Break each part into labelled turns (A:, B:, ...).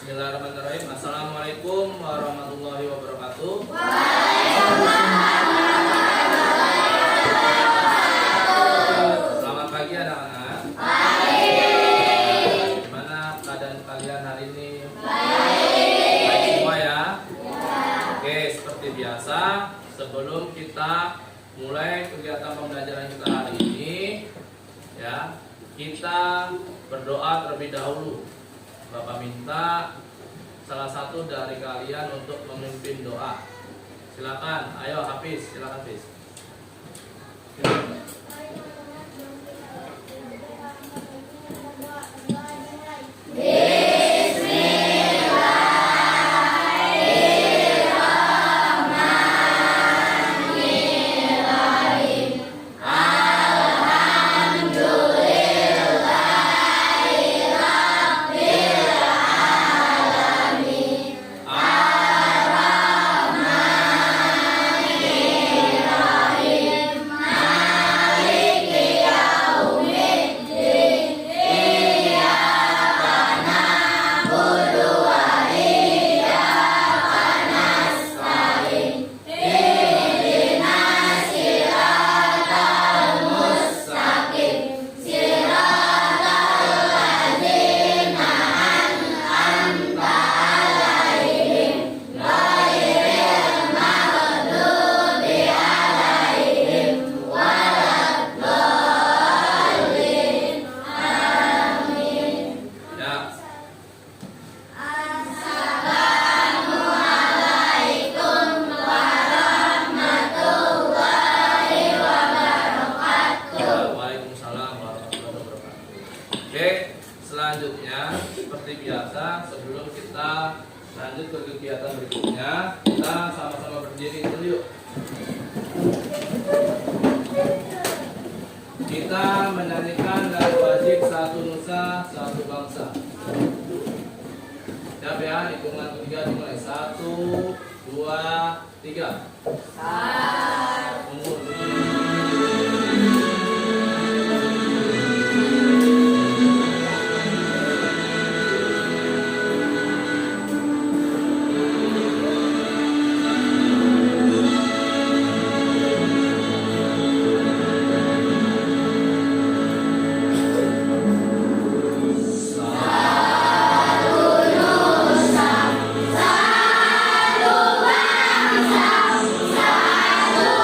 A: Bismillahirrahmanirrahim. Assalamualaikum warahmatullahi wabarakatuh. Selamat pagi anak-anak. Gimana keadaan kalian hari ini? Baik semua ya? Oke, seperti biasa, sebelum kita mulai kegiatan pembelajaran kita hari ini, ya, kita berdoa terlebih dahulu. Bapak minta salah satu dari kalian untuk memimpin doa. Silakan, ayo Hafiz, silakan Hafiz. Selanjutnya, seperti biasa, sebelum kita lanjut ke kegiatan berikutnya, kita sama-sama berdiri dulu yuk. Kita menyanyikan lagu wajib Satu Nusa Satu Bangsa. Siap ya, hitungan ketiga dimulai. 1, 2, 3. Umur.
B: Satu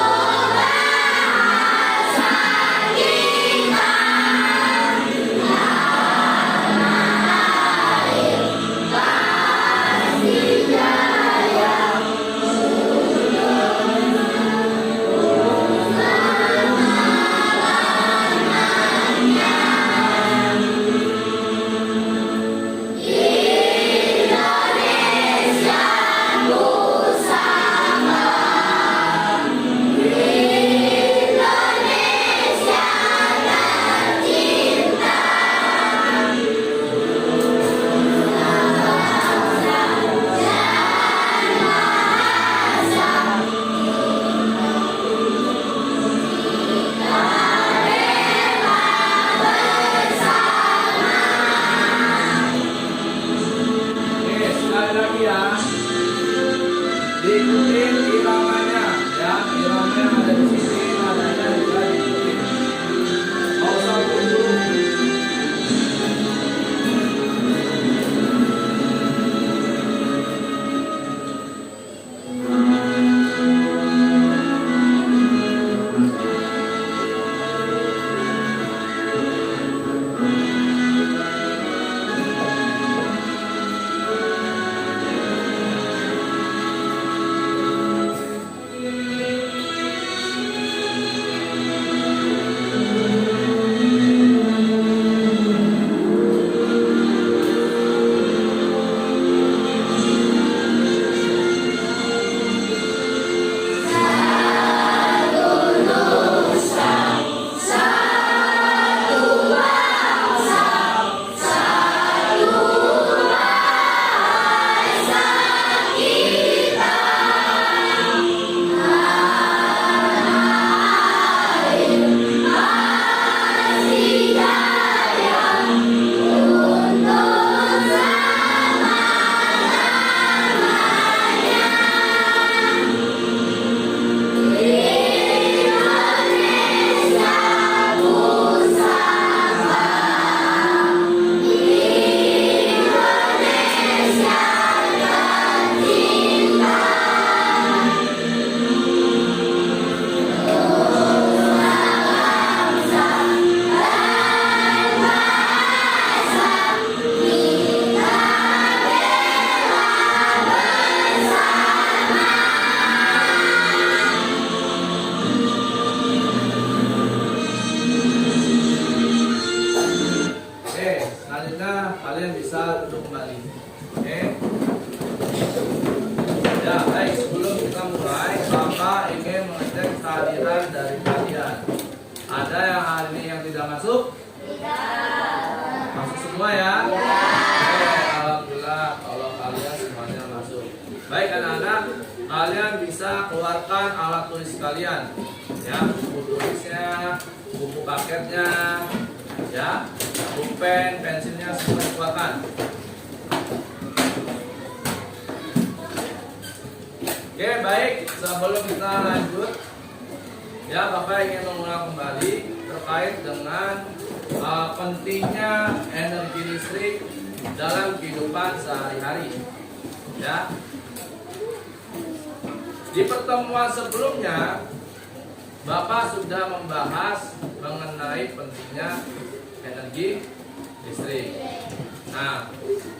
A: kalian semuanya masuk. Baik anak-anak, kalian bisa keluarkan alat tulis kalian, ya, buku tulisnya, buku paketnya, ya, pulpen, pensilnya semua dikeluarkan. Oke, baik. Sebelum kita lanjut, ya, Bapak ingin mengulang kembali terkait dengan pentingnya energi listrik dalam kehidupan sehari-hari, ya. Di pertemuan sebelumnya Bapak sudah membahas mengenai pentingnya energi listrik. Nah,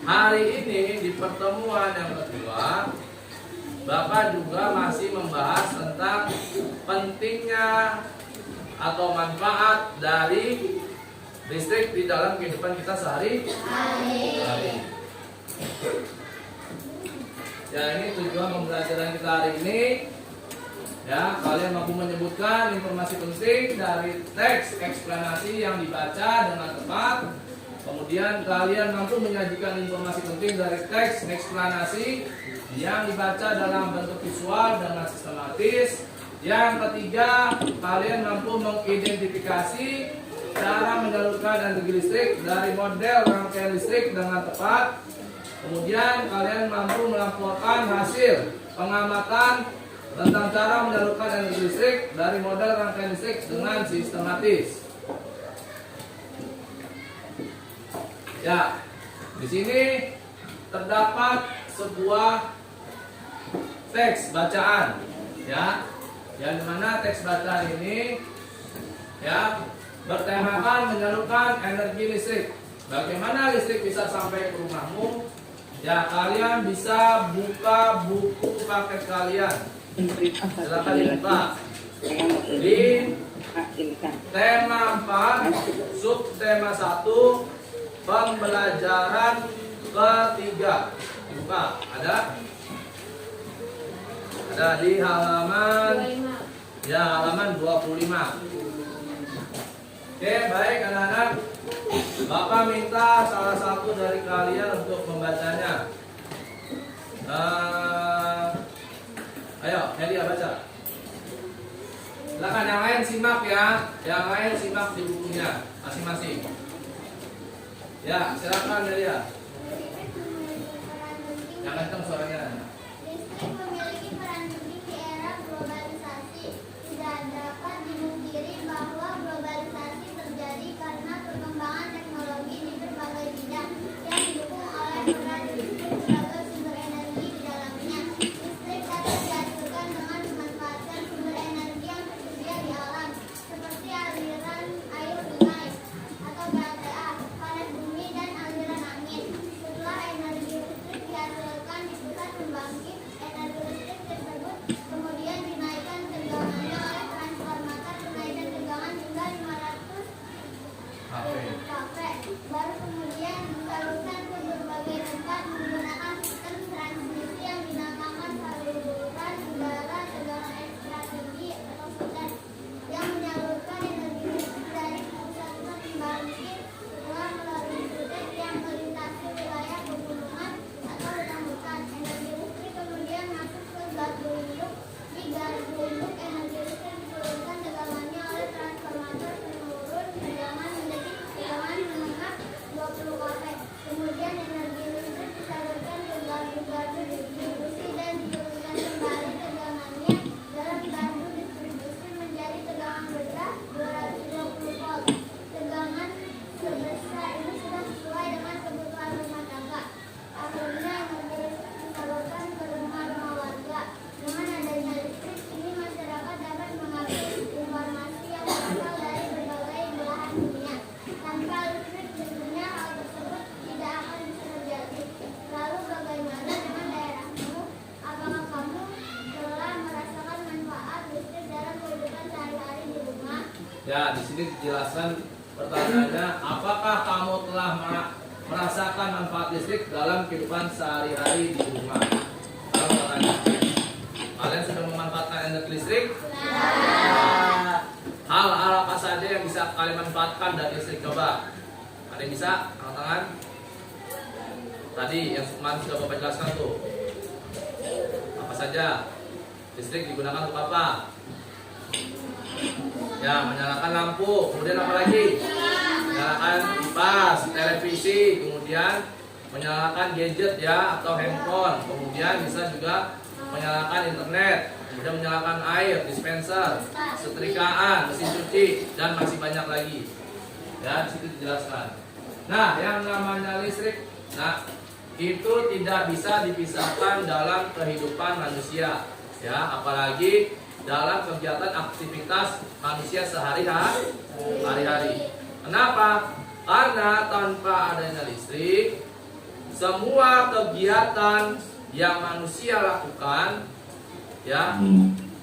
A: hari ini di pertemuan yang kedua Bapak juga masih membahas tentang pentingnya atau manfaat dari listrik di dalam kehidupan kita sehari-hari. Ya, ini tujuan pembelajaran kita hari ini. Ya, kalian mampu menyebutkan informasi penting dari teks eksplanasi yang dibaca dengan tepat. Kemudian kalian mampu menyajikan informasi penting dari teks eksplanasi yang dibaca dalam bentuk visual dengan sistematis. Yang ketiga, kalian mampu mengidentifikasi cara menyalurkan energi listrik dari model rangkaian listrik dengan tepat. Kemudian kalian mampu melaporkan hasil pengamatan tentang cara menyalurkan energi listrik dari model rangkaian listrik dengan sistematis. Ya, di sini terdapat sebuah teks bacaan, ya, yang dimana teks bacaan ini, ya, bertemakan menyalurkan energi listrik. Bagaimana listrik bisa sampai ke rumahmu? Ya, kalian bisa buka buku paket kalian. Silakan dibuka. Di tema 4, subtema 1, pembelajaran ketiga. Dibuka. Ada di halaman, ya, halaman 25. Oke, baik anak-anak. Bapak minta salah satu dari kalian untuk membacanya. Ayo, Helia baca. Silakan yang lain simak ya. Yang lain simak di bukunya masing-masing. Ya, silakan Helia. Yang kencang suaranya.
B: Listrik memiliki peran penting di era globalisasi. Tidak dapat dimungkiri bahwa globalisasi terjadi karena perkembangan teknologi di berbagai bidang yang didukung oleh peran listrik sebagai sumber energi di dalamnya. Listrik dapat dihasilkan dengan memanfaatkan sumber energi yang tersedia di alam, seperti aliran air sungai atau PLTA, panas bumi, dan aliran angin. Setelah energi listrik dihasilkan di pusat pembangkit, energi listrik tersebut kemudian dinaikkan tegangannya oleh transformator menaikkan tegangan hingga 500 kV. Baru kemudian disalurkan ke berbagai tempat menggunakan sistem transmisi yang dinamakan saluran udara tegangan ekstra tinggi atau SUTEN, yang menyalurkan energi listrik dari pusat pembangkit setelah melalui SUTEN yang melintasi wilayah pegunungan atau hutan-hutan. Energi listrik kemudian masuk ke gardu induk. Di gardu induk, energi listrik disalurkan tegangannya oleh transformator penurun tegangan menjadi tegangan menengah 20 kV. Kemudian energi listrik disalurkan ke gardu-gardu distribusi dan diturunkan kembali tegangannya dalam gardu distribusi menjadi tegangan bergerak 220 volt. Tegangan sebesar ini sudah sesuai dengan kebutuhan rumah tangga. Akhirnya energi listrik disalurkan ke rumah-rumah warga. Dengan adanya listrik ini, masyarakat dapat mengakses informasi yang berasal dari berbagai belahan dunia. Tanpa listrik tentunya hal tersebut tidak akan bisa terjadi. Lalu bagaimana dengan daerahmu? Apakah kamu telah merasakan manfaat listrik dalam kehidupan sehari-hari di rumah?
A: Ya, di sini dijelaskan pertanyaannya, apakah kamu telah merasakan manfaat listrik dalam kehidupan sehari-hari di rumah? Kalau pertanyaan, kalian sudah memanfaatkan energi listrik? Hal-hal apa saja yang bisa kalian manfaatkan dari listrik? Coba, ada yang bisa? Angkat tangan. tadi yang kemarin sudah Bapak jelaskan tuh. Apa saja? Listrik digunakan untuk apa? Ya, menyalakan lampu. Kemudian apa lagi? Menyalakan kipas, televisi, kemudian menyalakan gadget ya atau handphone. Kemudian bisa juga menyalakan internet, kemudian menyalakan air, dispenser, setrikaan, mesin cuci, dan masih banyak lagi. Ya, di situ dijelaskan. Nah, yang namanya listrik, nah itu tidak bisa dipisahkan dalam kehidupan manusia, ya, apalagi dalam kegiatan aktivitas manusia sehari-hari. Kenapa? Karena tanpa adanya listrik, semua kegiatan yang manusia lakukan, ya,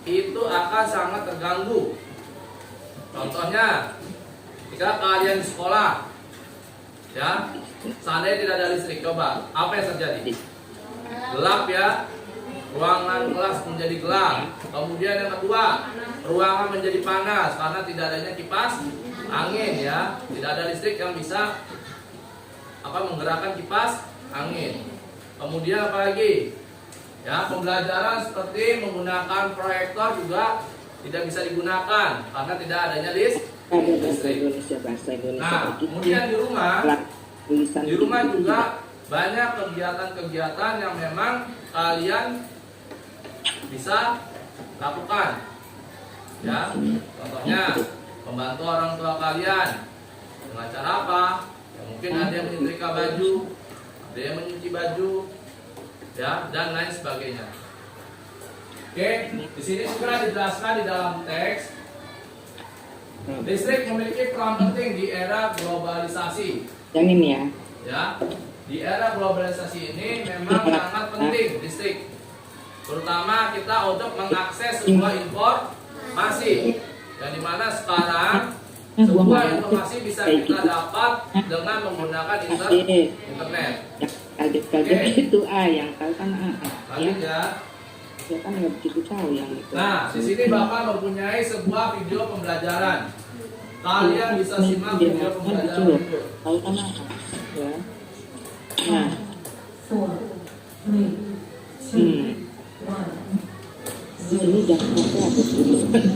A: itu akan sangat terganggu. Contohnya, jika kalian di sekolah, ya, seandainya tidak ada listrik, coba apa yang terjadi? Gelap ya, ruangan kelas menjadi gelap. Kemudian yang kedua, ruangan menjadi panas karena tidak adanya kipas angin ya, tidak ada listrik yang bisa menggerakkan kipas angin. Kemudian apa lagi? Ya, pembelajaran seperti menggunakan proyektor juga tidak bisa digunakan karena tidak adanya listrik. Nah, kemudian di rumah juga banyak kegiatan-kegiatan yang memang kalian bisa lakukan. Ya, contohnya membantu orang tua kalian dengan cara apa? Ya, mungkin ada yang menyetrika baju, ada yang mencuci baju, ya, dan lain sebagainya. Oke, di sini juga dijelaskan di dalam teks. Listrik memiliki peran penting di era globalisasi.
C: Yang ini ya.
A: Ya, di era globalisasi ini memang sangat penting listrik. Terutama kita untuk mengakses sebuah informasi. Yang dimana sekarang sebuah informasi bisa kita dapat dengan menggunakan internet.
C: Kaget-kaget itu yang tahu kan
A: Lanjut ya.
C: Saya kan nggak begitu tahu yang itu.
A: Nah, di sini Bapak mempunyai sebuah video pembelajaran. Kalian bisa simak video pembelajaran berikut.
C: Tahu kan apa? Ya. Nah. Ini daftarnya ada tulisan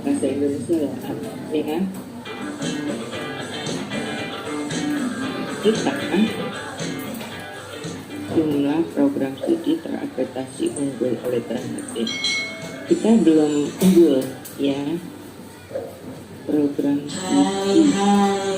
C: bahasa Indonesia ya, ya kan? Kita kan jumlah program studi terakreditasi unggul oleh Trisakti. Kita belum unggul ya program studi.
D: Hai,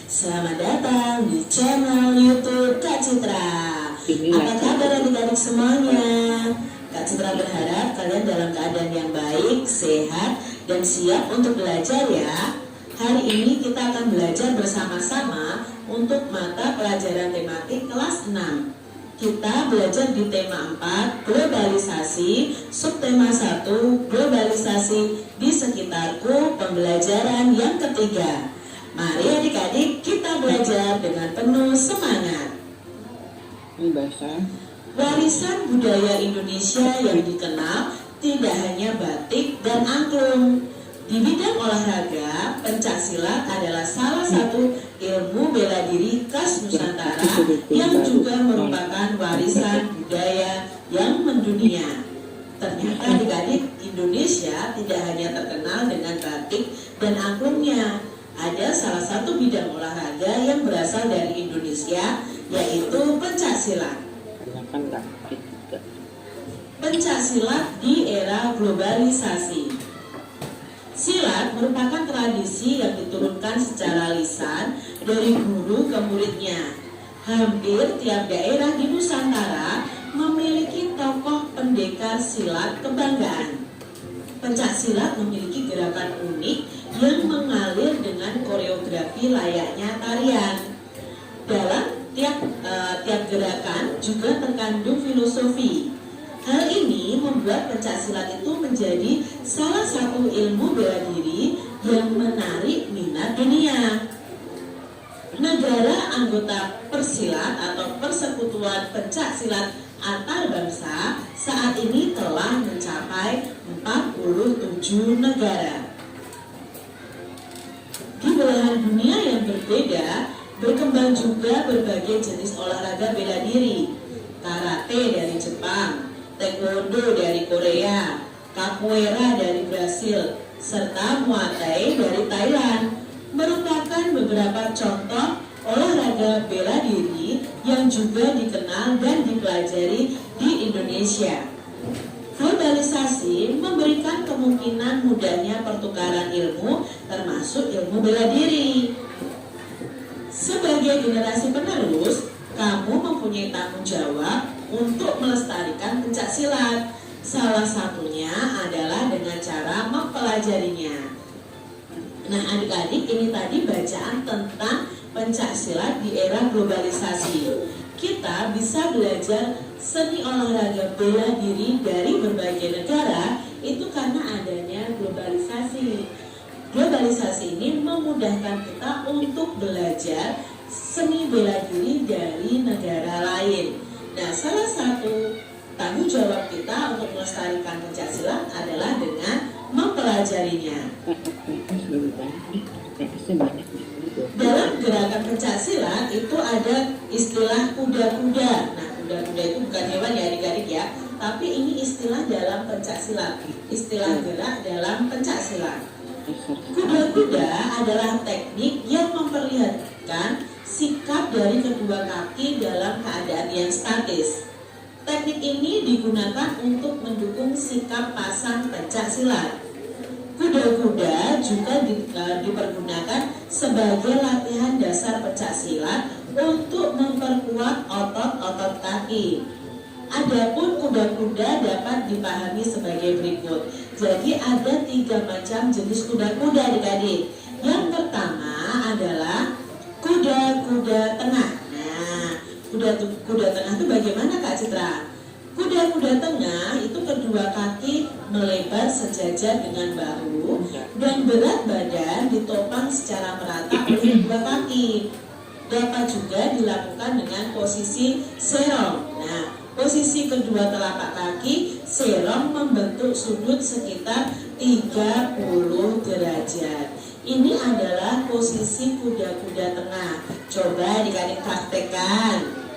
D: selamat datang di channel YouTube Kak Citra. Apa kabar adik-adik semuanya? Kak Citra berharap kalian dalam keadaan yang baik, sehat, dan siap untuk belajar ya. Hari ini kita akan belajar bersama-sama untuk mata pelajaran tematik kelas 6. Kita belajar di tema 4, globalisasi, subtema 1, globalisasi di sekitarku, pembelajaran yang ketiga. Mari adik-adik kita belajar dengan penuh semangat.
C: Ini bahasa
D: Warisan budaya Indonesia yang dikenal tidak hanya batik dan angklung. Di bidang olahraga, pencaksilat adalah salah satu ilmu bela diri khas Nusantara yang juga merupakan warisan budaya yang mendunia. Ternyata adik-adik, Indonesia tidak hanya terkenal dengan batik dan angklungnya. Ada salah satu bidang olahraga yang berasal dari Indonesia, yaitu pencaksilat. Pencaksilat di era globalisasi. Silat merupakan tradisi yang diturunkan secara lisan dari guru ke muridnya. Hampir tiap daerah di Nusantara memiliki tokoh pendekar silat kebanggaan. Pencaksilat memiliki gerakan unik yang mengalir dengan koreografi layaknya tarian. Dalam tiap gerakan juga terkandung filosofi. Hal ini membuat pencaksilat itu menjadi salah satu ilmu bela diri yang menarik minat dunia. Negara anggota Persilat atau Persekutuan Pencaksilat Antar Bangsa saat ini telah mencapai 47 negara. Di belahan dunia yang berbeda, Berkembang juga berbagai jenis olahraga bela diri, karate dari Jepang, taekwondo dari Korea, capoeira dari Brasil, serta muay thai dari Thailand, merupakan beberapa contoh olahraga bela diri yang juga dikenal dan dipelajari di Indonesia. Globalisasi memberikan kemungkinan mudahnya pertukaran ilmu, termasuk ilmu bela diri. Sebagai generasi penerus, kamu mempunyai tanggung jawab untuk melestarikan pencak silat. Salah satunya adalah dengan cara mempelajarinya. Nah, adik-adik, ini tadi bacaan tentang pencak silat di era globalisasi. Kita bisa belajar seni olahraga bela diri dari berbagai negara itu karena adanya globalisasi. Globalisasi ini memudahkan kita untuk belajar seni bela diri dari negara lain. Nah, salah satu tanggung jawab kita untuk melestarikan pencak silat adalah dengan mempelajarinya. Dalam gerakan pencak silat itu ada istilah kuda-kuda. Nah, kuda-kuda itu bukan hewan ya adik-adik ya, tapi ini istilah dalam pencak silat, istilah gerak dalam pencak silat. Kuda-kuda adalah teknik yang memperlihatkan sikap dari kedua kaki dalam keadaan yang statis. Teknik ini digunakan untuk mendukung sikap pasang pencak silat. Kuda-kuda juga dipergunakan sebagai latihan dasar pencak silat untuk memperkuat otot-otot kaki. Adapun kuda-kuda dapat dipahami sebagai berikut. Jadi ada 3 macam jenis kuda-kuda adik-adik. Yang pertama adalah kuda-kuda tengah. Nah, kuda tengah itu bagaimana Kak Citra? Kuda-kuda tengah itu kedua kaki melebar sejajar dengan bahu dan berat badan ditopang secara merata oleh kedua kaki. Dapat juga dilakukan dengan posisi serong. Nah, posisi kedua telapak kaki serong membentuk sudut sekitar 30 derajat. Ini adalah posisi kuda-kuda tengah. Coba adik-adik praktekkan.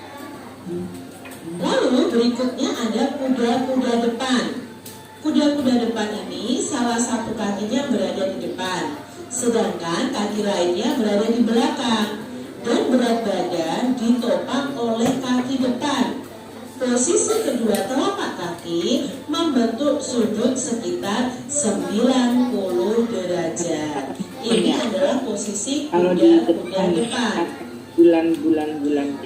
D: Lalu berikutnya ada kuda-kuda depan. Kuda-kuda depan ini salah satu kakinya berada di depan, sedangkan kaki lainnya berada di belakang, dan berat badan ditopang oleh kaki depan. Posisi kedua telapak kaki membentuk sudut sekitar 90 derajat. Ini adalah posisi kuda-kuda depan.
C: Bulan.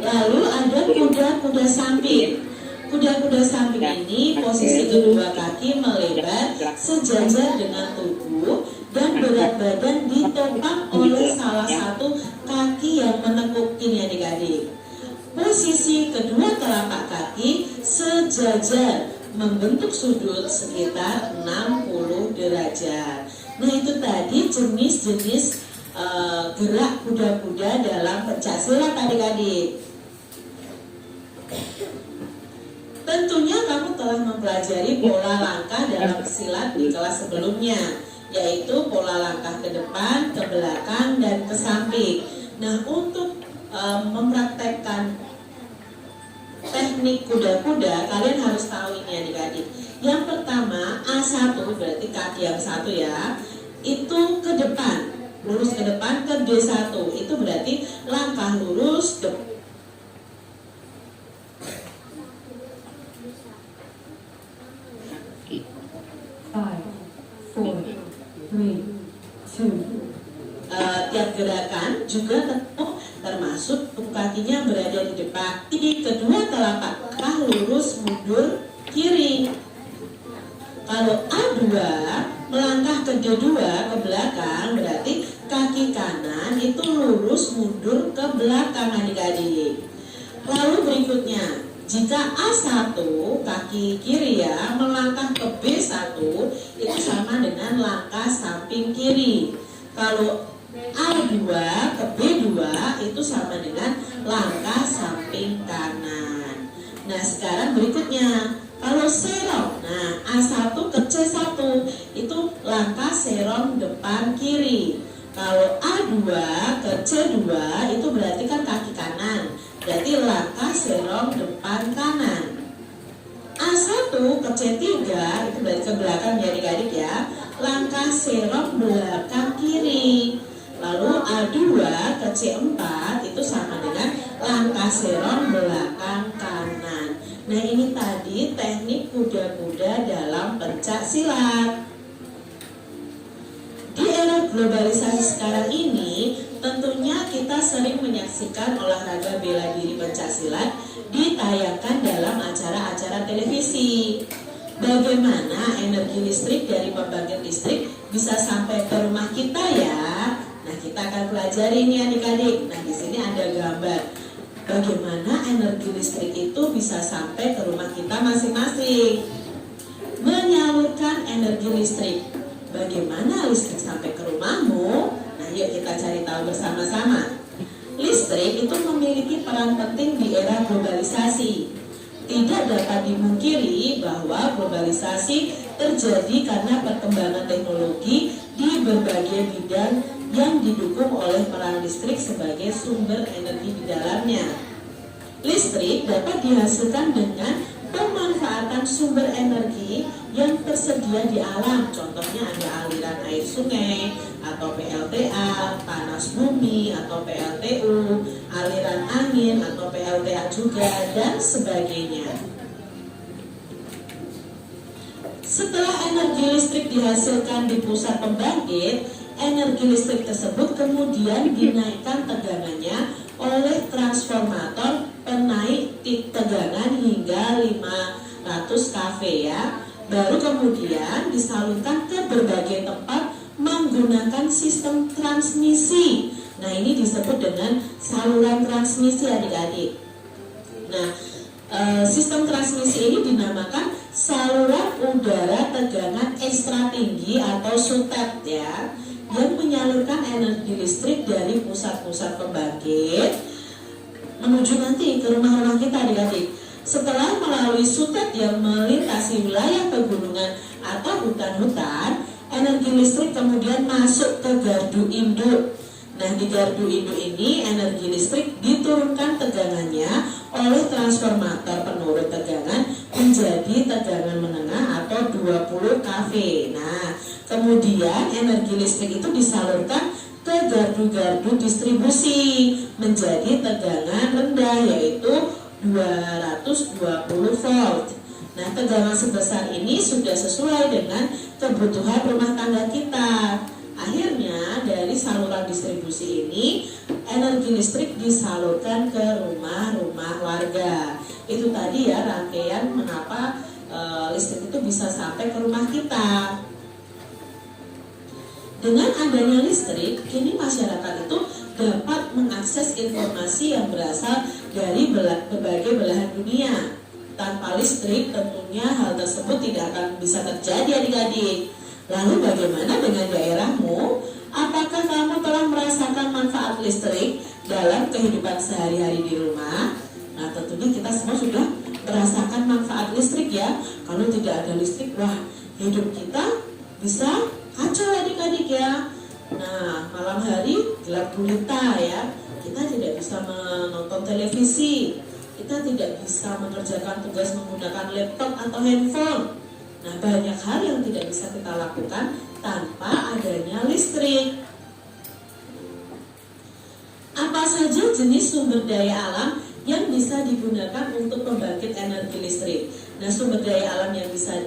D: Lalu ada kuda-kuda samping. Kuda-kuda samping ini posisi kedua kaki melebar sejajar dengan tubuh dan berat badan ditopang oleh salah satu kaki yang menekuk. Ini adik-adik. Posisi kedua telapak kaki sejajar membentuk sudut sekitar 60 derajat. Nah, itu tadi jenis-jenis gerak kuda-kuda dalam pencak silat adik-adik. Tentunya kamu telah mempelajari pola langkah dalam silat di kelas sebelumnya, yaitu pola langkah ke depan, ke belakang, dan ke samping. Nah, untuk mempraktekkan teknik kuda-kuda, kalian harus tahu ini adik-adik. Yang pertama, A1 berarti kaki yang satu ya, itu ke depan, lurus ke depan ke D1, itu berarti langkah lurus depan.
E: 5, 4, 3, 2.
D: Tiap gerakan juga tentu termasuk kakinya berada di depan. Ini kedua telapak kaki lurus mundur kiri. Kalau A2 melangkah ke D2 ke belakang, berarti kaki kanan itu lurus mundur ke belakang adik-adik. Lalu berikutnya, jika A1 kaki kiri ya melangkah ke B1, itu sama dengan langkah samping kiri. Kalau A2 ke B2 itu sama dengan langkah samping kanan. Nah, sekarang berikutnya, kalau serong, nah A1 ke C1 itu langkah serong depan kiri. Kalau A2 ke C2 itu berarti kan kaki kanan, berarti langkah serong depan kanan. A1 ke C3 itu berarti ke belakang ya adik-adik ya, langkah serong belakang kiri. Lalu A2 ke C4 itu sama dengan langkah serong belakang kanan. Nah ini tadi teknik kuda-kuda dalam pencak silat. Di era globalisasi sekarang ini, tentunya kita sering menyaksikan olahraga bela diri pencaksilat ditayangkan dalam acara-acara televisi. Bagaimana energi listrik dari pembangkit listrik bisa sampai ke rumah kita ya? Nah, kita akan pelajari ini adik-adik. Nah, di sini ada gambar bagaimana energi listrik itu bisa sampai ke rumah kita masing-masing. Menyalurkan energi listrik. Bagaimana listrik sampai ke rumahmu? Nah, yuk kita cari tahu bersama-sama. Listrik itu memiliki peran penting di era globalisasi. Tidak dapat dimungkiri bahwa globalisasi terjadi karena perkembangan teknologi di berbagai bidang yang didukung oleh peran listrik sebagai sumber energi di dalamnya. Listrik dapat dihasilkan dengan pemanfaatan sumber energi yang tersedia di alam. Contohnya ada aliran air sungai atau PLTA, panas bumi atau PLTU, aliran angin atau PLTA juga, dan sebagainya. Setelah energi listrik dihasilkan di pusat pembangkit, energi listrik tersebut kemudian dinaikkan tegangannya oleh transformator penaik tegangan hingga 500 kV ya. Baru kemudian disalurkan ke berbagai tempat menggunakan sistem transmisi. Nah, ini disebut dengan saluran transmisi adik-adik. Nah, sistem transmisi ini dinamakan saluran udara tegangan ekstra tinggi atau SUTEP ya, yang menyalurkan energi listrik dari pusat-pusat pembangkit menuju nanti ke rumah-rumah kita adik-adik. Setelah melalui SUTEP yang melintasi wilayah pegunungan atau hutan-hutan, energi listrik kemudian masuk ke gardu induk. Nah, di gardu induk ini energi listrik diturunkan tegangannya oleh transformator penurun tegangan menjadi tegangan menengah atau 20 kV. Nah, kemudian energi listrik itu disalurkan ke gardu-gardu distribusi menjadi tegangan rendah yaitu 220 volt. Nah, tegangan sebesar ini sudah sesuai dengan kebutuhan rumah tangga kita. Akhirnya dari saluran distribusi ini energi listrik disalurkan ke rumah-rumah warga. Itu tadi ya rangkaian mengapa listrik itu bisa sampai ke rumah kita. Dengan adanya listrik, kini masyarakat itu dapat mengakses informasi yang berasal dari berbagai belahan dunia. Tanpa listrik tentunya hal tersebut tidak akan bisa terjadi adik-adik. Lalu bagaimana dengan daerahmu? Apakah kamu telah merasakan manfaat listrik dalam kehidupan sehari-hari di rumah? Nah, tentunya kita semua sudah merasakan manfaat listrik ya. Kalau tidak ada listrik, wah, hidup kita bisa kacau adik-adik ya. Nah, malam hari gelap gulita ya. Kita tidak bisa menonton televisi. Kita tidak bisa mengerjakan tugas menggunakan laptop atau handphone. Nah, banyak hal yang tidak bisa kita lakukan tanpa adanya listrik. Apa saja jenis sumber daya alam yang bisa digunakan untuk pembangkit energi listrik? Nah, sumber daya alam yang bisa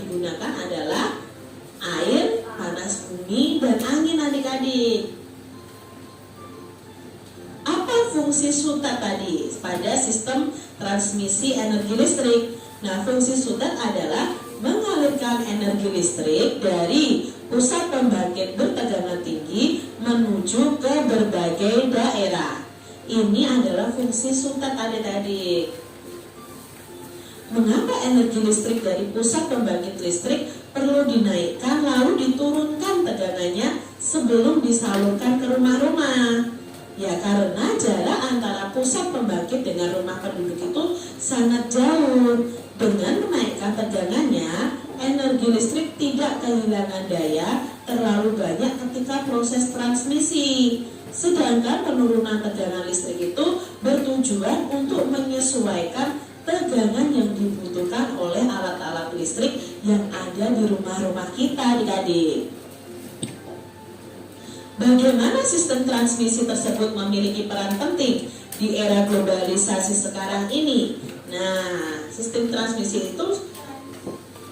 D: digunakan adalah air, panas bumi, dan angin adik-adik. Apa fungsi SUTEP tadi pada sistem transmisi energi listrik? Nah, fungsi SUTEP adalah mengalirkan energi listrik dari pusat pembangkit bertegangan tinggi menuju ke berbagai daerah. Ini adalah fungsi SUTEP adik-adik. Mengapa energi listrik dari pusat pembangkit listrik perlu dinaikkan lalu diturunkan tegangannya sebelum disalurkan ke rumah-rumah? Ya, karena jarak antara pusat pembangkit dengan rumah penduduk itu sangat jauh. Dengan menaikkan tegangannya, energi energi listrik tidak kehilangan daya terlalu banyak ketika proses transmisi. Sedangkan penurunan tegangan listrik itu bertujuan untuk menyesuaikan tegangan yang dibutuhkan oleh alat-alat listrik yang ada di rumah-rumah kita, adik-adik. Bagaimana sistem transmisi tersebut memiliki peran penting di era globalisasi sekarang ini? Nah, sistem transmisi itu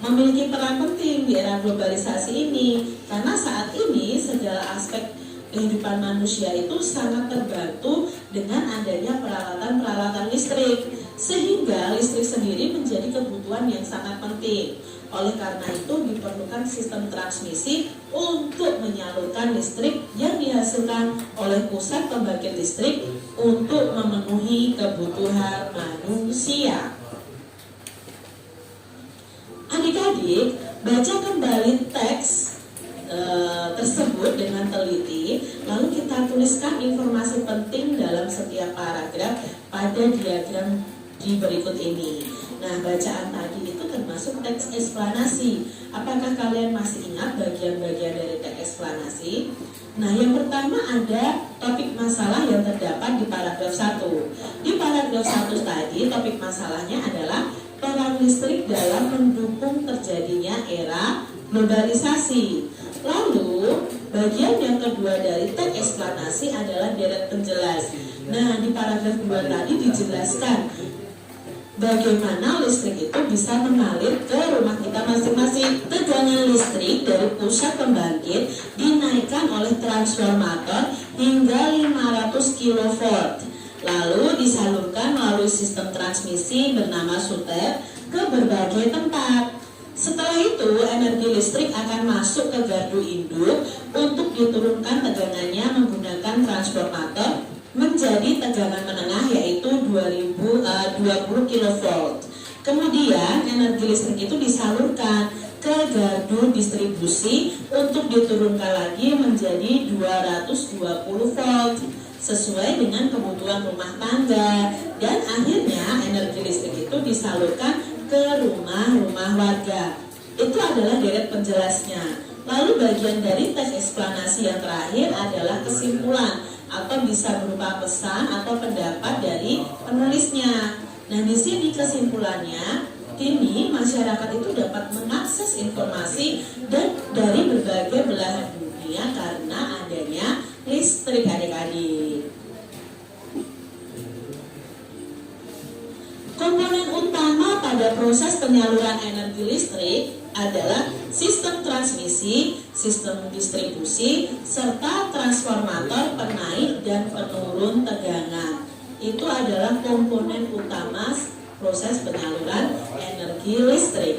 D: memiliki peran penting di era globalisasi ini karena saat ini segala aspek kehidupan manusia itu sangat terbantu dengan adanya peralatan-peralatan listrik, sehingga listrik sendiri menjadi kebutuhan yang sangat penting. Oleh karena itu diperlukan sistem transmisi untuk menyalurkan listrik yang dihasilkan oleh pusat pembangkit listrik untuk memenuhi kebutuhan manusia. Adik-adik, baca kembali teks tersebut dengan teliti, lalu kita tuliskan informasi penting dalam setiap paragraf pada diagram di berikut ini. Nah, bacaan tadi itu termasuk teks eksplanasi. Apakah kalian masih ingat bagian-bagian dari teks eksplanasi? Nah, yang pertama ada topik masalah yang terdapat di paragraf 1. Di paragraf 1 tadi, topik masalahnya adalah peran listrik dalam mendukung terjadinya era globalisasi. Lalu, bagian yang kedua dari teks eksplanasi adalah deret penjelas. Nah, di paragraf 2 tadi dijelaskan bagaimana listrik itu bisa mengalir ke rumah kita masing-masing. Tegangan listrik dari pusat pembangkit dinaikkan oleh transformator hingga 500 kV. Lalu disalurkan melalui sistem transmisi bernama suter ke berbagai tempat. Setelah itu, energi listrik akan masuk ke gardu induk untuk diturunkan tegangannya menggunakan transformator menjadi tegangan menengah yaitu 20 kV. Kemudian energi listrik itu disalurkan ke gardu distribusi untuk diturunkan lagi menjadi 220 volt sesuai dengan kebutuhan rumah tangga, dan akhirnya energi listrik itu disalurkan ke rumah-rumah warga. Itu adalah deret penjelasnya. Lalu bagian dari teks eksplanasi yang terakhir adalah kesimpulan atau bisa berupa pesan atau pendapat dari penulisnya. Nah, di sini kesimpulannya, kini masyarakat itu dapat mengakses informasi dan dari berbagai belahan dunia karena adanya listrik, adik-adik. Komponen utama pada proses penyaluran energi listrik adalah sistem transmisi, sistem distribusi, serta transformator penaik dan penurun tegangan. Itu adalah komponen utama proses penyaluran energi listrik.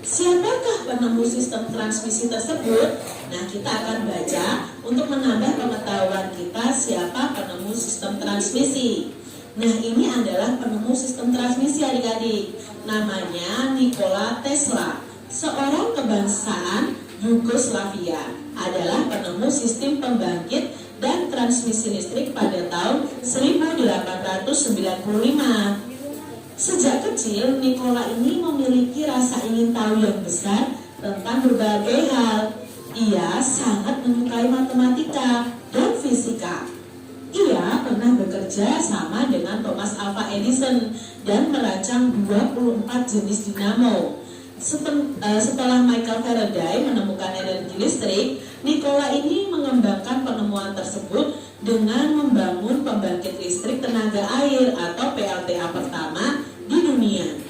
D: Siapakah penemu sistem transmisi tersebut? Nah, kita akan baca untuk menambah pengetahuan kita siapa penemu sistem transmisi. Nah, ini adalah penemu sistem transmisi, adik-adik. Namanya Nikola Tesla, seorang kebangsaan Yugoslavia, adalah penemu sistem pembangkit dan transmisi listrik pada tahun 1895. Sejak kecil, Nikola ini memiliki rasa ingin tahu yang besar tentang berbagai hal. Ia sangat menyukai matematika dan fisika. Ia pernah bekerja sama dengan Thomas Alva Edison dan merancang 24 jenis dinamo. Setelah Michael Faraday menemukan energi listrik, Nikola ini mengembangkan penemuan tersebut dengan membangun pembangkit listrik tenaga air atau PLTA pertama di dunia.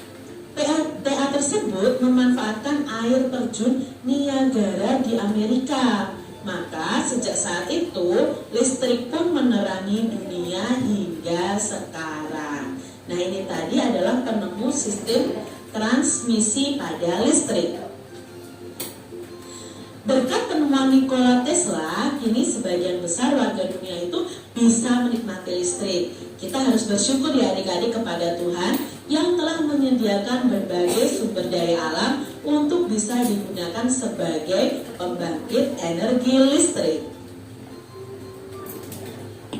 D: PLTA tersebut memanfaatkan air terjun Niagara di Amerika. Maka sejak saat itu listrik pun menerangi dunia hingga sekarang. Nah, ini tadi adalah penemu sistem transmisi pada listrik. Berkat penemuan Nikola Tesla, kini sebagian besar warga dunia itu bisa menikmati listrik. Kita harus bersyukur ya adik-adik kepada Tuhan yang telah menyediakan berbagai sumber daya alam untuk bisa digunakan sebagai pembangkit energi listrik.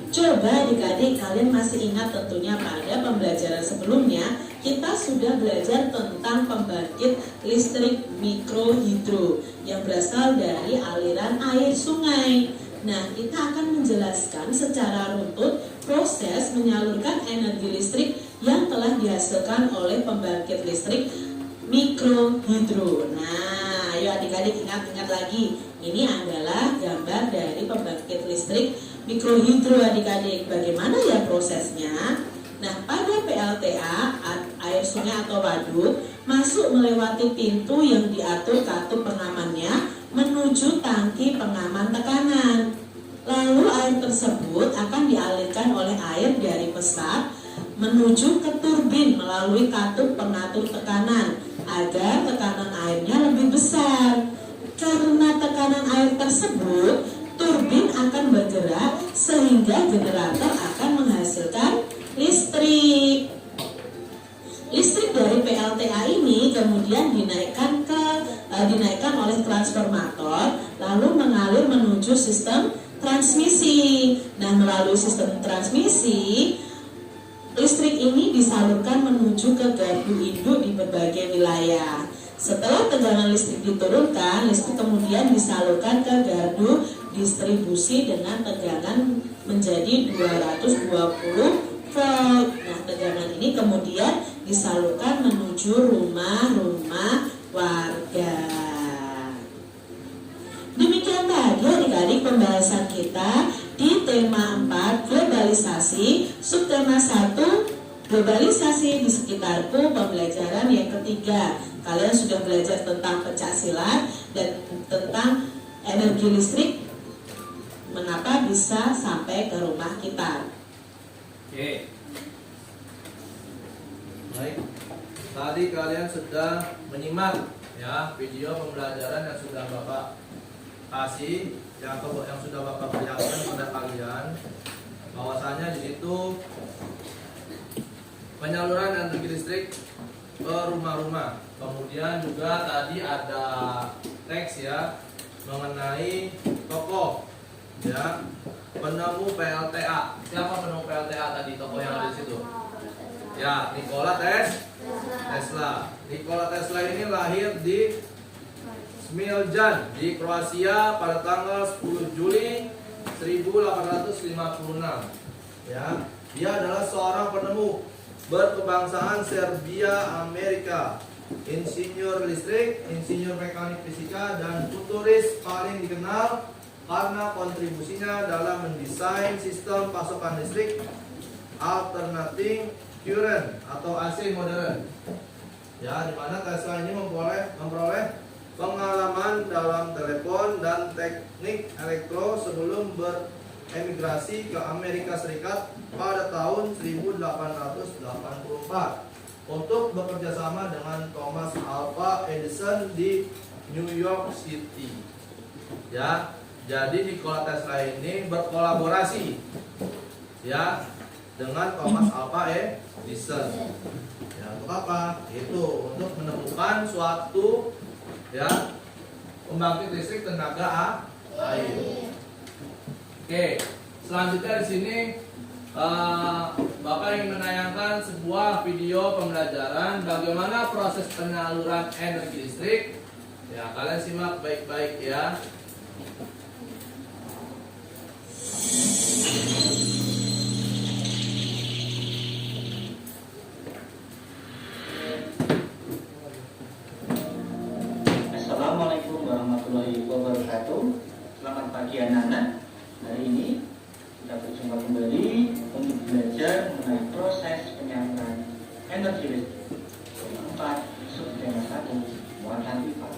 D: Coba adik-adik kalian masih ingat tentunya pada pembelajaran sebelumnya kita sudah belajar tentang pembangkit listrik mikrohidro yang berasal dari aliran air sungai. Nah, kita akan menjelaskan secara runtut proses menyalurkan energi listrik yang telah dihasilkan oleh pembangkit listrik mikrohidro. Nah, ayo adik-adik ingat-ingat lagi. Ini adalah gambar dari pembangkit listrik mikrohidro adik-adik. Bagaimana ya prosesnya? Nah, pada PLTA, air sungai atau waduk masuk melewati pintu yang diatur katup pengamannya menuju tangki pengaman tekanan. Lalu air tersebut akan dialirkan oleh air dari pesat menuju ke turbin melalui katup pengatur tekanan agar tekanan airnya lebih besar. Karena tekanan air tersebut, turbin akan bergerak sehingga generator akan menghasilkan listrik. Listrik dari PLTA ini kemudian dinaikkan oleh transformator lalu mengalir menuju sistem transmisi. Nah, melalui sistem transmisi listrik ini disalurkan menuju ke gardu induk di berbagai wilayah. Setelah tegangan listrik diturunkan, listrik kemudian disalurkan ke gardu distribusi dengan tegangan menjadi 220 volt. Nah, tegangan ini kemudian disalurkan menuju rumah-rumah warga. Demikian tadi adik-adik pembahasan kita di tema 4 globalisasi, subtema 1 globalisasi di sekitarku, pembelajaran yang ketiga. Kalian sudah belajar tentang pencaksilat dan tentang energi listrik, mengapa bisa sampai ke rumah kita.
A: Oke. Baik. Tadi kalian sudah menyimak ya video pembelajaran yang sudah Bapak kasih, yang sudah Bapak perlihatkan pada kalian. Bahwasanya di situ penyaluran energi listrik ke rumah-rumah. Kemudian juga tadi ada teks ya mengenai tokoh ya penemu PLTA. Siapa penemu PLTA tadi, tokoh yang ada di situ? Ya, Nikola Tesla. Nikola Tesla ini lahir di Smiljan di Kroasia pada tanggal 10 Juli 1856. Ya, dia adalah seorang penemu berkebangsaan Serbia Amerika, insinyur listrik, insinyur mekanik fisika, dan futuris paling dikenal karena kontribusinya dalam mendesain sistem pasokan listrik alternating current atau AC modern. Ya, di mana Tesla ini memperoleh pengalaman dalam telepon dan teknik elektro sebelum beremigrasi ke Amerika Serikat pada tahun 1884 untuk bekerja sama dengan Thomas Alva Edison di New York City. Ya, jadi Nikola Tesla ini berkolaborasi ya dengan Thomas Alva Edison. Ya, untuk apa? Itu untuk menemukan suatu ya pembangkit listrik tenaga air. Oke, selanjutnya di sini Bapak ingin menayangkan sebuah video pembelajaran bagaimana proses penyaluran energi listrik. Ya, kalian simak baik-baik ya.
F: Assalamualaikum warahmatullahi wabarakatuh. Selamat pagi anak-anak. Hari ini kita berjumpa kembali untuk belajar mengenai proses penyaluran energi listrik. Tema 4, subtema 1, muatan pipa.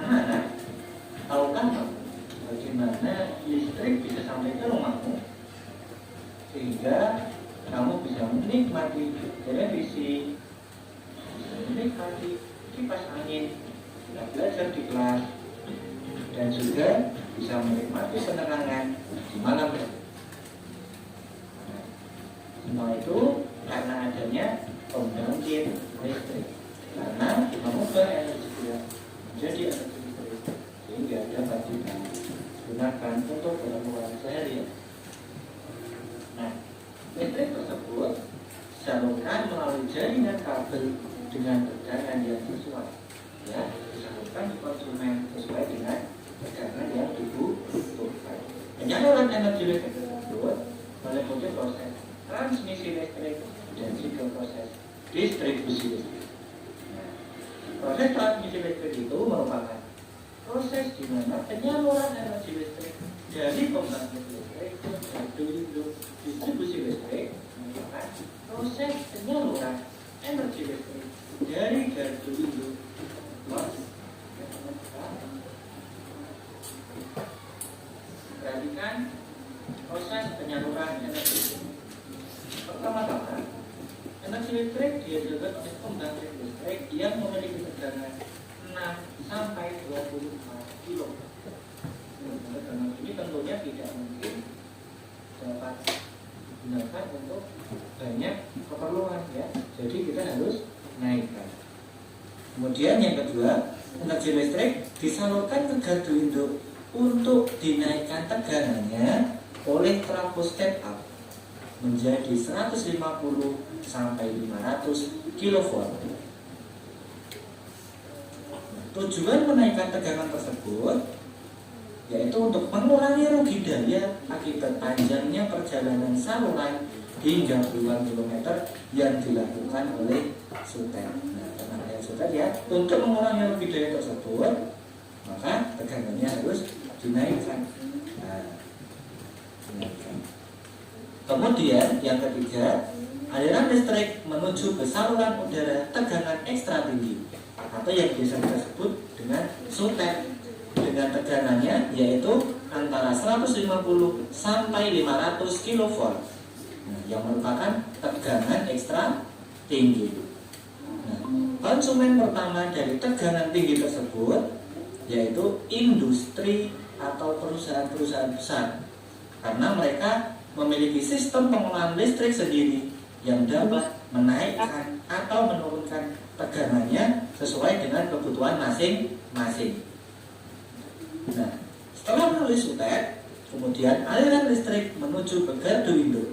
F: Anak-anak, tahukah bagaimana listrik bisa sampai ke rumahmu sehingga kamu bisa menikmati televisi, bisa menikmati kipas angin, bisa belajar di kelas, dan juga bisa menikmati penerangan di malam hari. Nah, semua itu karena adanya pembangkit listrik, karena mengubah energi menjadi energi listrik sehingga dapat digunakan untuk keperluan sehari-hari. Nah, listrik tersebut disalurkan melalui jaringan kabel dengan tegangan yang sesuai, ya, disalurkan ke konsumen sesuai dengan tegangan yang dibutuhkan. Penyaluran energi listrik tersebut meliputi proses transmisi listrik dan juga proses distribusi listrik. Nah, proses transmisi listrik itu merupakan proses di mana penyaluran energi listrik dari pembangkit listrik ke gardu induk distribusi listrik merupakan proses penyaluran energi listrik dari gardu induk. Perhatikan proses penyaluran energi listrik. Pertama-tama, energi listrik dihasilkan oleh pembangkit listrik yang memiliki tegangan 6 sampai 24 kilo. Tegangan ini tentunya tidak mungkin dapat digunakan untuk banyak keperluan, ya. Jadi kita harus naikkan. Kemudian yang kedua, energi listrik disalurkan ke gardu induk untuk dinaikkan tegangannya oleh trafo step up menjadi 150 sampai 500 kV. Tujuan menaikkan tegangan tersebut yaitu untuk mengurangi rugi daya akibat panjangnya perjalanan saluran hingga puluhan kilometer yang dilakukan oleh sutet. Nah, karena sutet, ya, untuk mengurangi rugi daya tersebut, maka tegangannya harus dinaikkan. Nah, dinaikkan. Kemudian yang ketiga, aliran listrik menuju ke saluran udara tegangan ekstra tinggi atau yang biasa kita sebut dengan sutet dengan tegangannya yaitu antara 150 sampai 500 kV. Nah, yang merupakan tegangan ekstra tinggi. Nah, konsumen pertama dari tegangan tinggi tersebut yaitu industri atau perusahaan-perusahaan besar, karena mereka memiliki sistem pengolahan listrik sendiri yang dapat menaikkan atau menurunkan tegangannya sesuai dengan kebutuhan masing-masing. Nah, setelah melalui sutet, kemudian aliran listrik menuju ke gardu induk.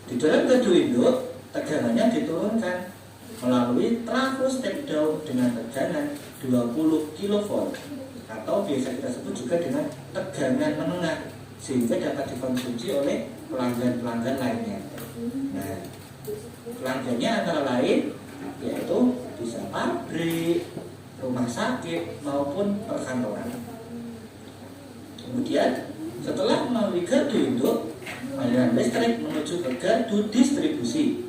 F: Di dalam gardu induk, tegangannya diturunkan melalui trafo step down dengan tegangan 20 kV atau biasa kita sebut juga dengan tegangan menengah, sehingga dapat dikonsumsi oleh pelanggan-pelanggan lainnya. Nah, pelanggannya antara lain yaitu bisa pabrik, rumah sakit maupun perkantoran. Kemudian setelah melalui gardu induk, aliran listrik menuju ke gardu distribusi.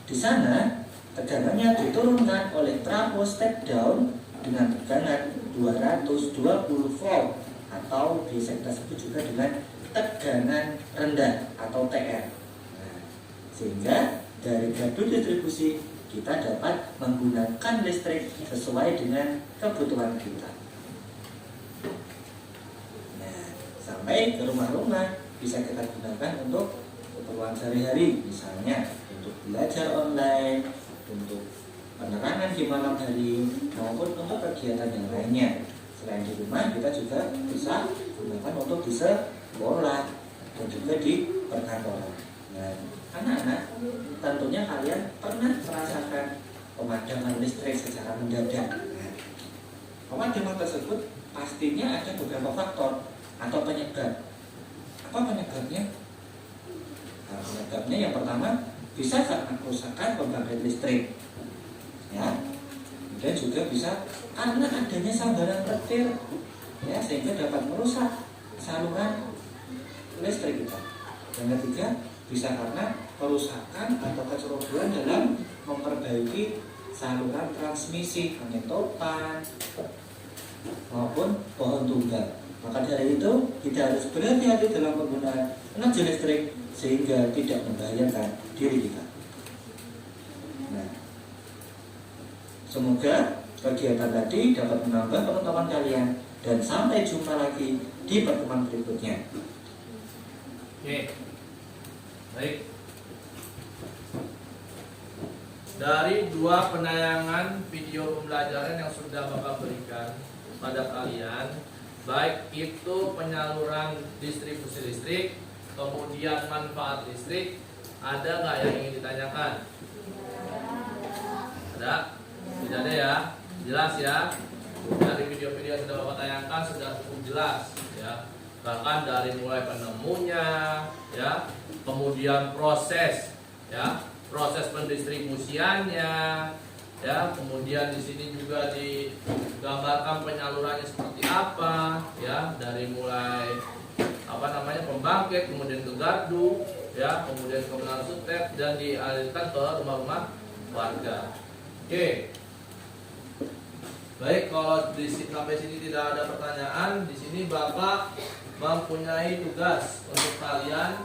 F: Di sana tegangannya diturunkan oleh trafo step down dengan tegangan 220 volt atau biasa kita sebut juga dengan tegangan rendah atau TR. Nah, sehingga dari gardu distribusi kita dapat menggunakan listrik sesuai dengan kebutuhan kita. Nah, sampai ke rumah-rumah bisa kita gunakan untuk keperluan sehari-hari, misalnya untuk belajar online, untuk penerangan di malam hari, maupun untuk kegiatan yang lainnya. Selain di rumah, kita juga bisa gunakan untuk di sekolah dan juga di perkantoran. Nah, anak-anak, tentunya kalian pernah merasakan pemadaman listrik secara mendadak. Nah, pemadaman tersebut pastinya ada beberapa faktor atau penyebab. Apa penyebabnya? Nah, penyebabnya yang pertama bisa karena kerusakan pembangkit listrik, ya. Dan juga bisa karena adanya sambaran petir, ya, sehingga dapat merusak saluran listrik kita. Yang ketiga, bisa karena kerusakan atau kecerobohan dalam memperbaiki saluran transmisi pengetupan maupun pohon tunggal. Maka dari itu kita harus berhati-hati dalam penggunaan energi listrik sehingga tidak membahayakan diri kita. Nah, semoga kegiatan tadi dapat menambah pengetahuan kalian dan sampai jumpa lagi di pertemuan berikutnya.
A: Oke, baik. Dari dua penayangan video pembelajaran yang sudah Bapak berikan pada kalian, baik itu penyaluran distribusi listrik, kemudian manfaat listrik, Ada nggak yang ingin ditanyakan? Ada? Tidak ada ya? Jelas ya? Dari video-video yang sudah Bapak tayangkan sudah cukup jelas ya. Bahkan dari mulai penemunya ya, kemudian proses ya, proses pendistribusiannya ya, kemudian di sini juga digambarkan penyalurannya seperti apa ya, dari mulai pembangkit, kemudian ke gardu ya, kemudian ke menara sutet dan dialirkan ke rumah-rumah warga. Oke. Baik, kalau sampai sini tidak ada pertanyaan, di sini Bapak mempunyai tugas untuk kalian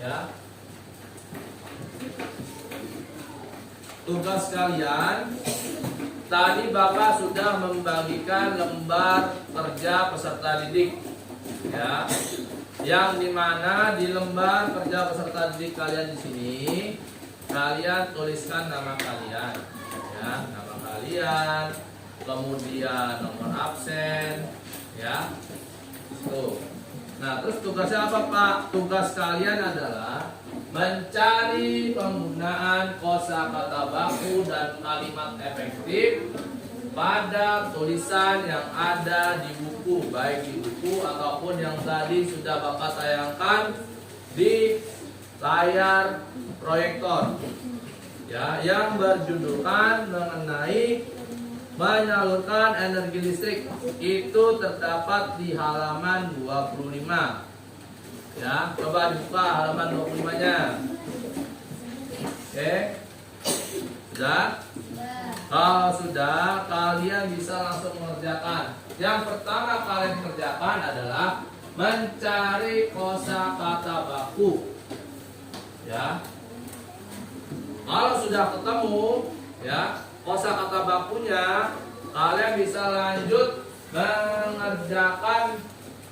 A: ya. Tugas kalian tadi Bapak sudah membagikan lembar kerja peserta didik ya. Yang dimana di lembar kerja peserta didik kalian di sini kalian tuliskan nama kalian ya, nama kalian, kemudian nomor absen ya. Tuh. Nah, terus tugasnya apa, Pak? Tugas kalian adalah mencari penggunaan kosakata baku dan kalimat efektif pada tulisan yang ada di buku, baik di buku ataupun yang tadi sudah Bapak tayangkan di layar proyektor ya, yang berjudulkan mengenai menyalurkan energi listrik. Itu terdapat di halaman 25 ya. Coba dibuka halaman 25-nya. Oke, sudah? Kalau sudah, kalian bisa langsung mengerjakan. Yang pertama kalian kerjakan adalah mencari kosakata baku ya. Kalau sudah ketemu ya kosakata bakunya, kalian bisa lanjut mengerjakan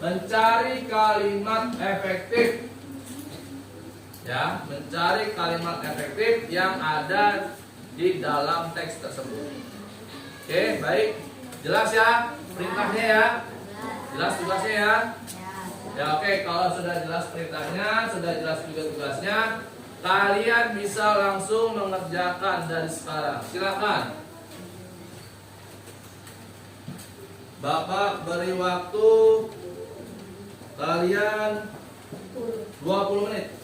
A: mencari kalimat efektif ya, mencari kalimat efektif yang ada di dalam teks tersebut. Oke, baik, jelas ya perintahnya ya, jelas tugasnya ya. Ya oke, kalau sudah jelas perintahnya, sudah jelas juga tugasnya, kalian bisa langsung mengerjakan dari sekarang. Silakan. Bapak beri waktu kalian 20 menit.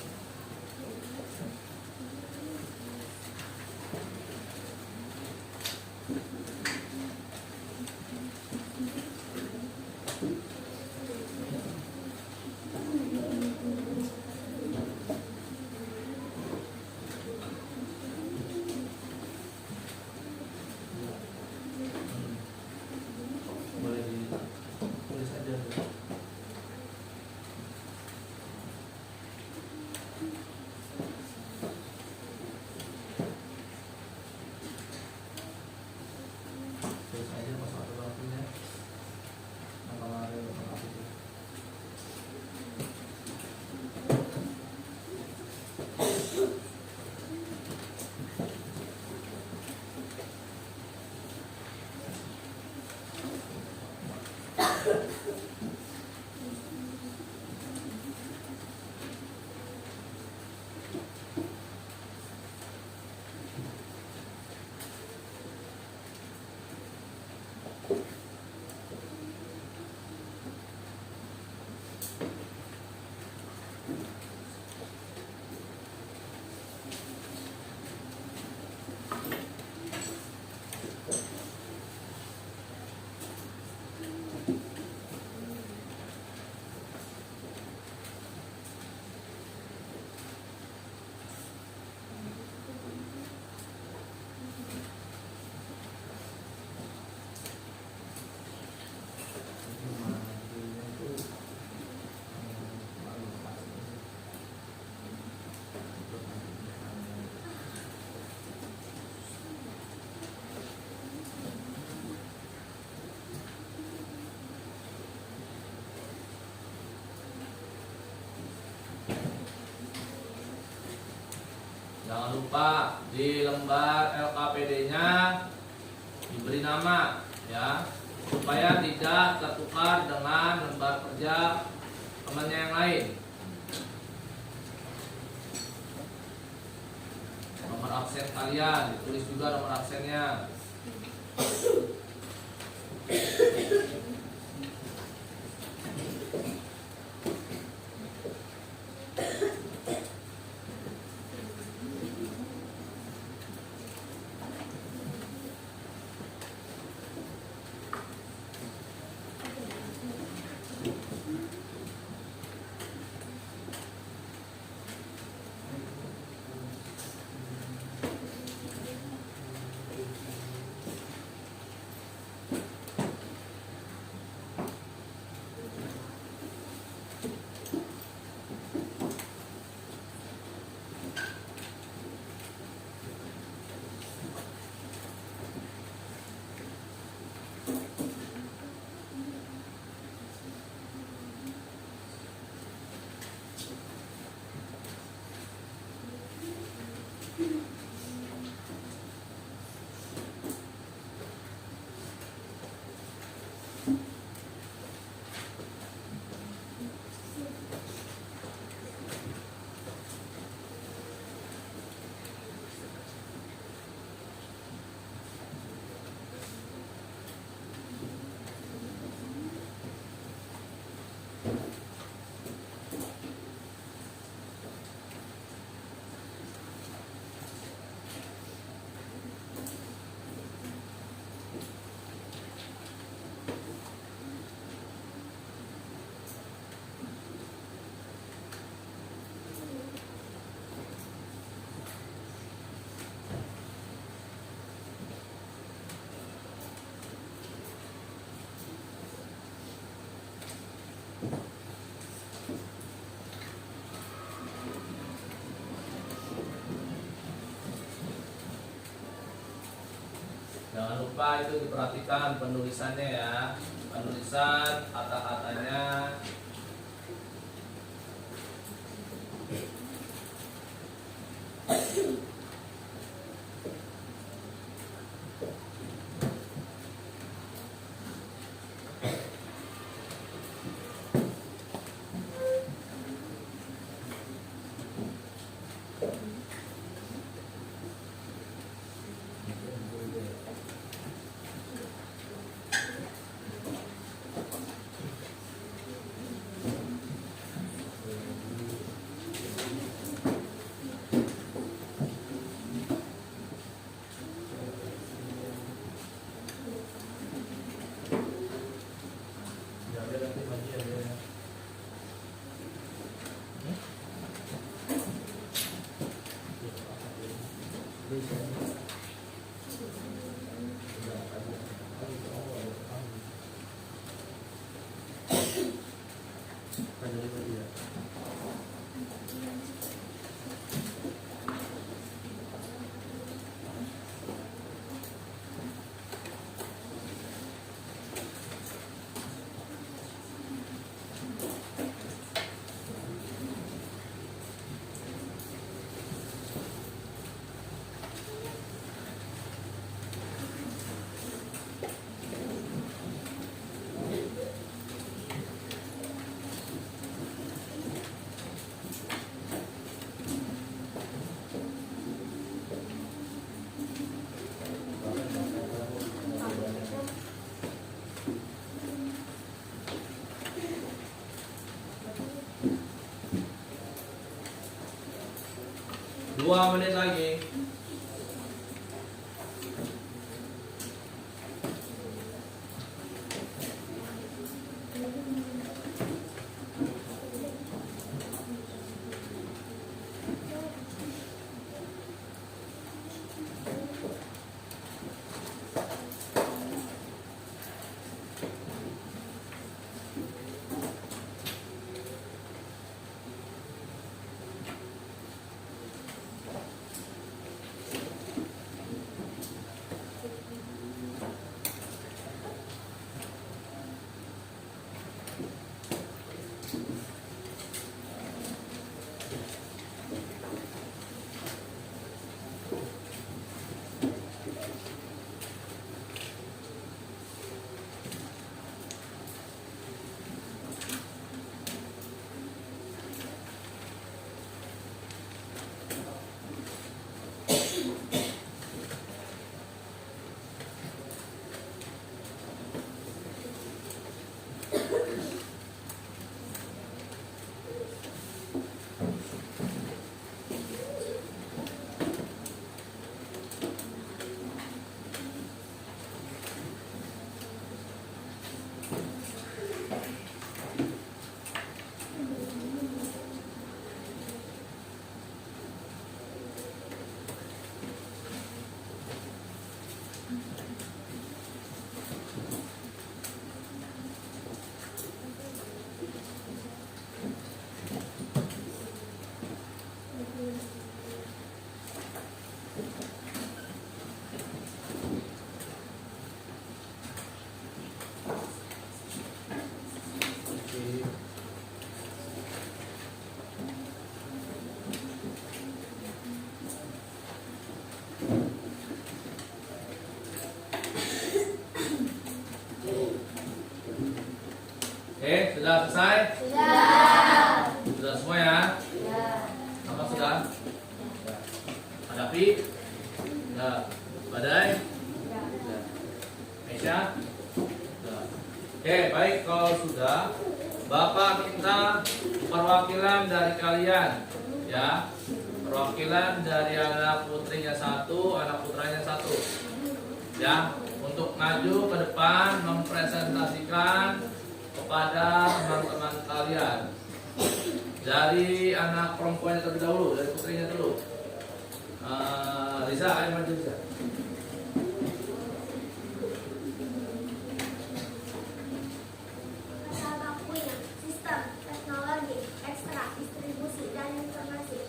A: Jangan lupa di lembar LKPD-nya diberi nama ya, supaya tidak tertukar dengan lembar kerja temannya yang lain. kalian, ditulis juga nomor absennya. Jangan lupa itu diperhatikan penulisannya ya, penulisan kata-katanya. Dua menit lagi. Sudah selesai? Sudah semua ya? Apa sudah? Hadapi? Sudah. Badai? Sudah. Aisyah? Sudah. Oke, baik, kalau sudah, Bapak minta perwakilan dari kalian, ya. Perwakilan dari anak putrinya satu, anak putranya satu, ya, untuk maju ke depan mempresentasikan kepada teman-teman kalian. Dari anak perempuannya terlebih dahulu, dari putrinya dulu. Riza, ayo maju Riza.
B: Kata bakunya, sistem, teknologi, ekstra, distribusi, dan informasi.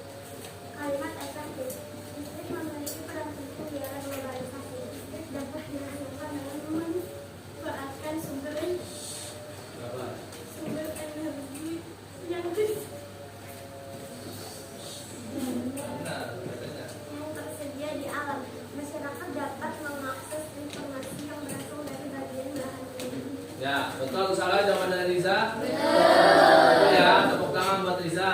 B: Kalimat efektif. Listrik memiliki peran penting di era globalisasi. Listrik dapat dihasilkan dengan memanfaatkan sumber energi yang tersedia di alam. Masyarakat dapat mengakses informasi yang berasal dari bagian belahan bumi.
A: Ya, betul atau salah jawaban dari Riza? Betul ya, tepuk tangan buat Riza.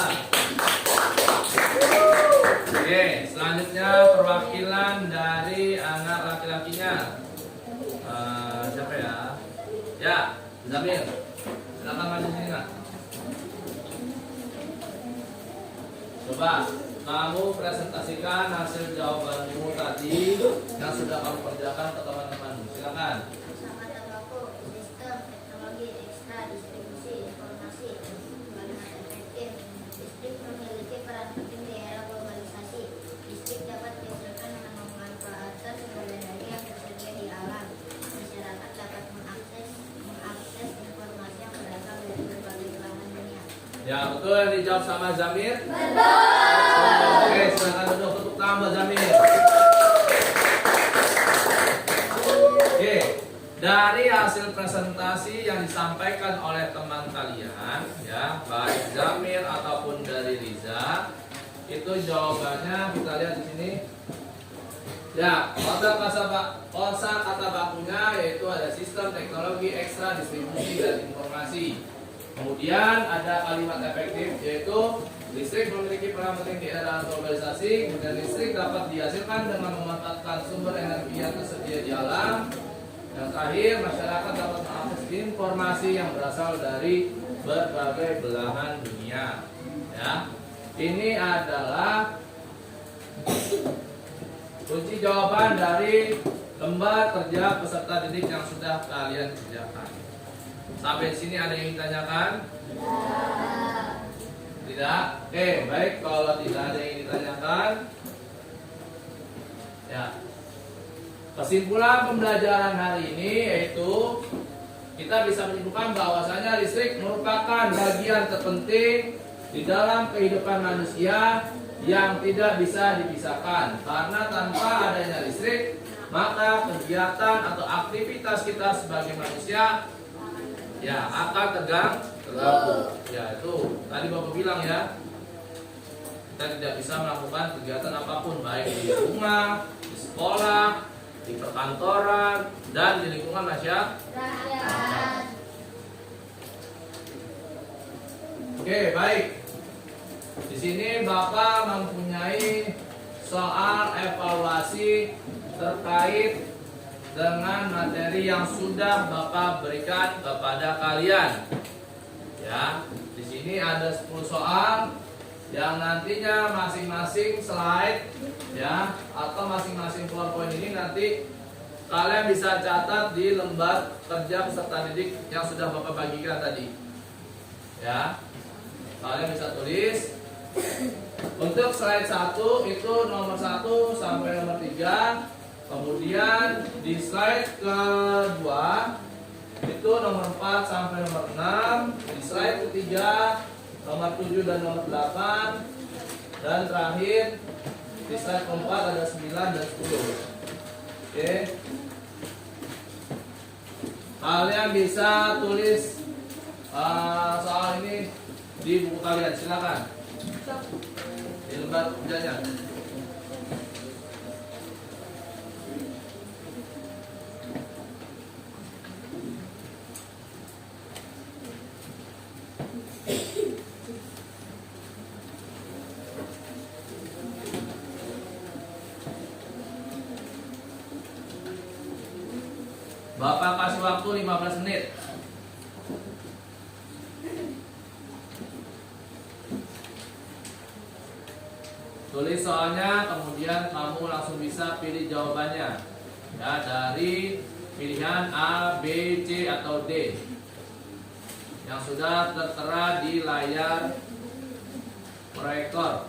A: Oke, selanjutnya perwakilan dari anak laki-lakinya. Siapa ya? Ya, Zamir. Silakan maju sini nak. Coba kamu presentasikan hasil jawabanmu tadi yang sudah kamu kerjakan ke teman-temanmu. Silakan.
B: Kata baku, sistem, teknologi, ekstra, distribusi, informasi. Kalimat efektif. Listrik memiliki peran penting di era globalisasi. Listrik dapat dihasilkan dengan memanfaatkan sumber energi yang tersedia di alam. Masyarakat dapat mengakses informasi yang berasal dari berbagai belahan dunia.
A: Ya, betul yang dijawab sama Zamir? Betul. Oke, silakan duduk, tepuk tangan buat Zamir. Oke, dari hasil presentasi yang disampaikan oleh teman kalian, ya, baik Zamir ataupun dari Riza, itu jawabannya kita lihat di sini. Ya, kosa kata bakunya yaitu ada sistem, teknologi, ekstra, distribusi, dan informasi. Kemudian ada kalimat efektif yaitu listrik memiliki peran penting di era globalisasi. Kemudian listrik dapat dihasilkan dengan memanfaatkan sumber energi yang tersedia di alam. Yang terakhir, masyarakat dapat mengakses informasi yang berasal dari berbagai belahan dunia. Ya, ini adalah kunci jawaban dari lembar kerja peserta didik yang sudah kalian kerjakan. Sampai sini ada yang ditanyakan? Tidak? Oke, baik, kalau tidak ada yang ditanyakan, ya. Kesimpulan pembelajaran hari ini yaitu kita bisa menyimpulkan bahwasanya listrik merupakan bagian terpenting di dalam kehidupan manusia yang tidak bisa dipisahkan. Karena tanpa adanya listrik, maka kegiatan atau aktivitas kita sebagai manusia ya akan terganggu. Ya, itu tadi Bapak bilang ya, kita tidak bisa melakukan kegiatan apapun, baik di rumah, di sekolah, di perkantoran, dan di lingkungan masyarakat. Oke, baik. Di sini Bapak mempunyai soal evaluasi terkait dengan materi yang sudah Bapak berikan kepada kalian. Ya, di sini ada 10 soal yang nantinya masing-masing slide ya atau masing-masing PowerPoint ini nanti kalian bisa catat di lembar kerja peserta didik yang sudah Bapak bagikan tadi. Ya. Kalian bisa tulis. Untuk slide 1 itu nomor 1 sampai nomor 3. Kemudian di slide kedua itu nomor 4 sampai nomor 6. Di slide ketiga nomor 7 dan nomor 8. Dan terakhir di slide keempat ada 9 dan 10. Oke. Kalian bisa tulis soal ini di buku kalian, silakan. Di lembar kerjanya. Bapak kasih waktu 15 menit. Tulis soalnya, kemudian kamu langsung bisa pilih jawabannya. Ya, dari pilihan A, B, C, atau D yang sudah tertera di layar proyektor.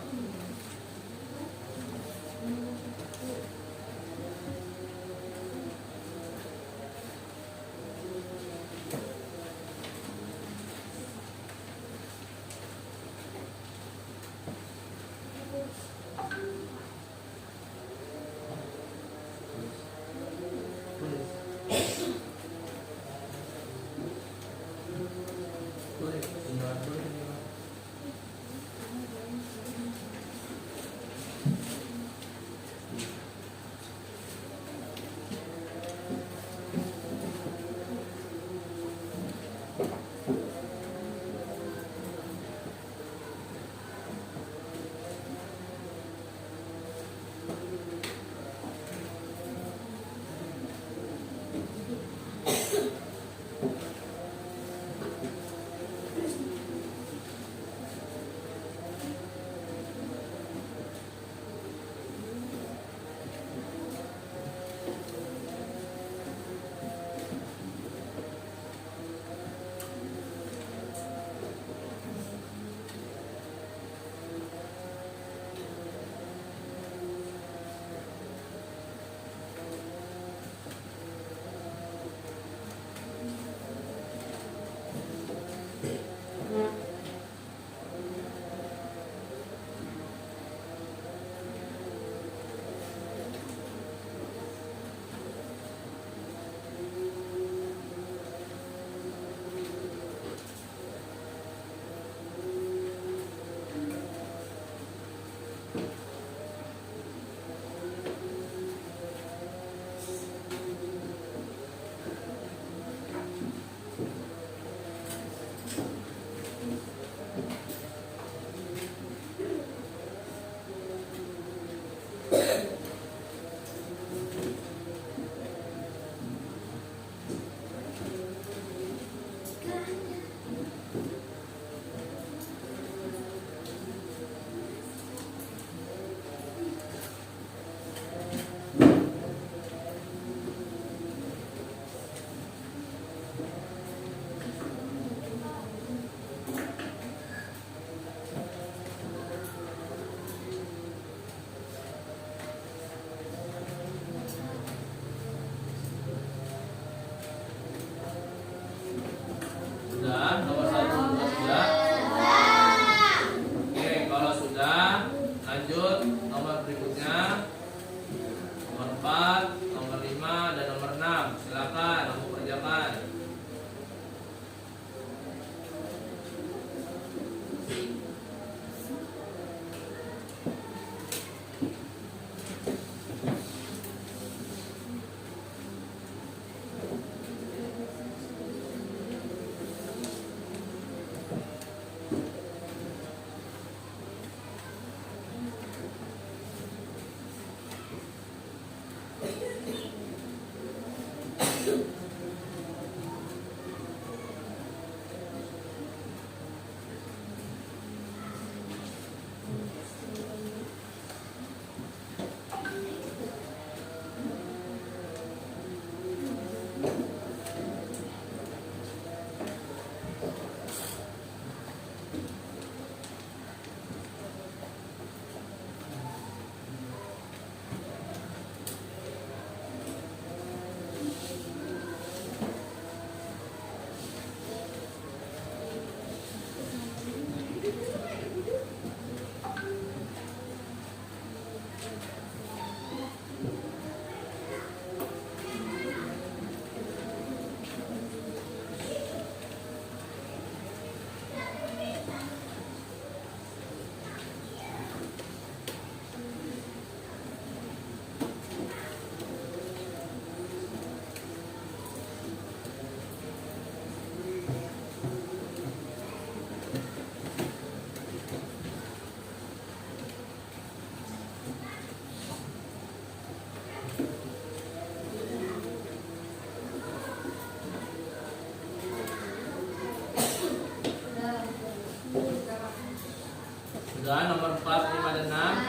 A: Sudah nomor 4, 5, dan 6.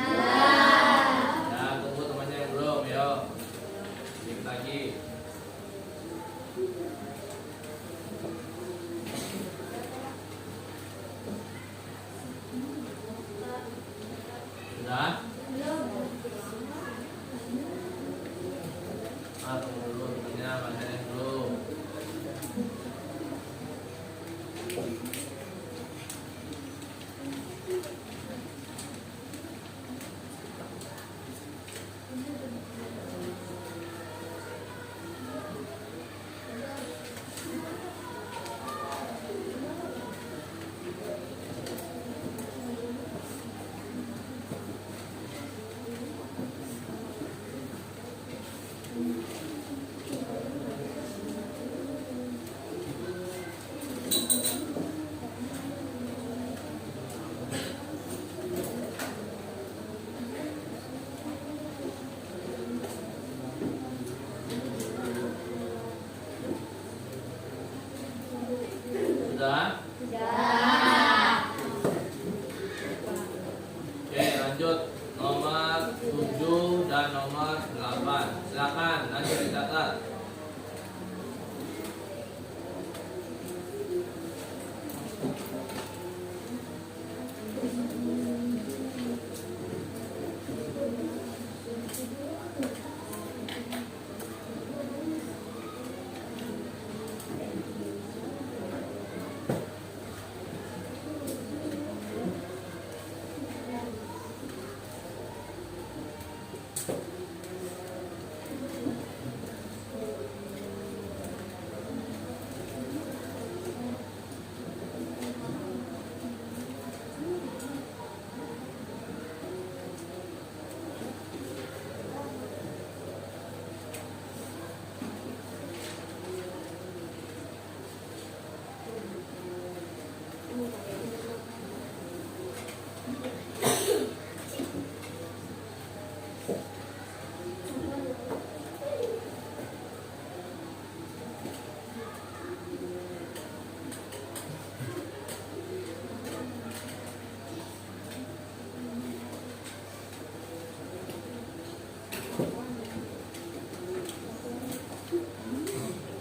A: Ya, tunggu temannya yang belum, yuk. Sedikit lagi. Sudah? Tunggu dulu temannya, bacain yang belum. Sudah? Oke, lanjut nomor 7 dan nomor 8. Silakan lanjut dicatat.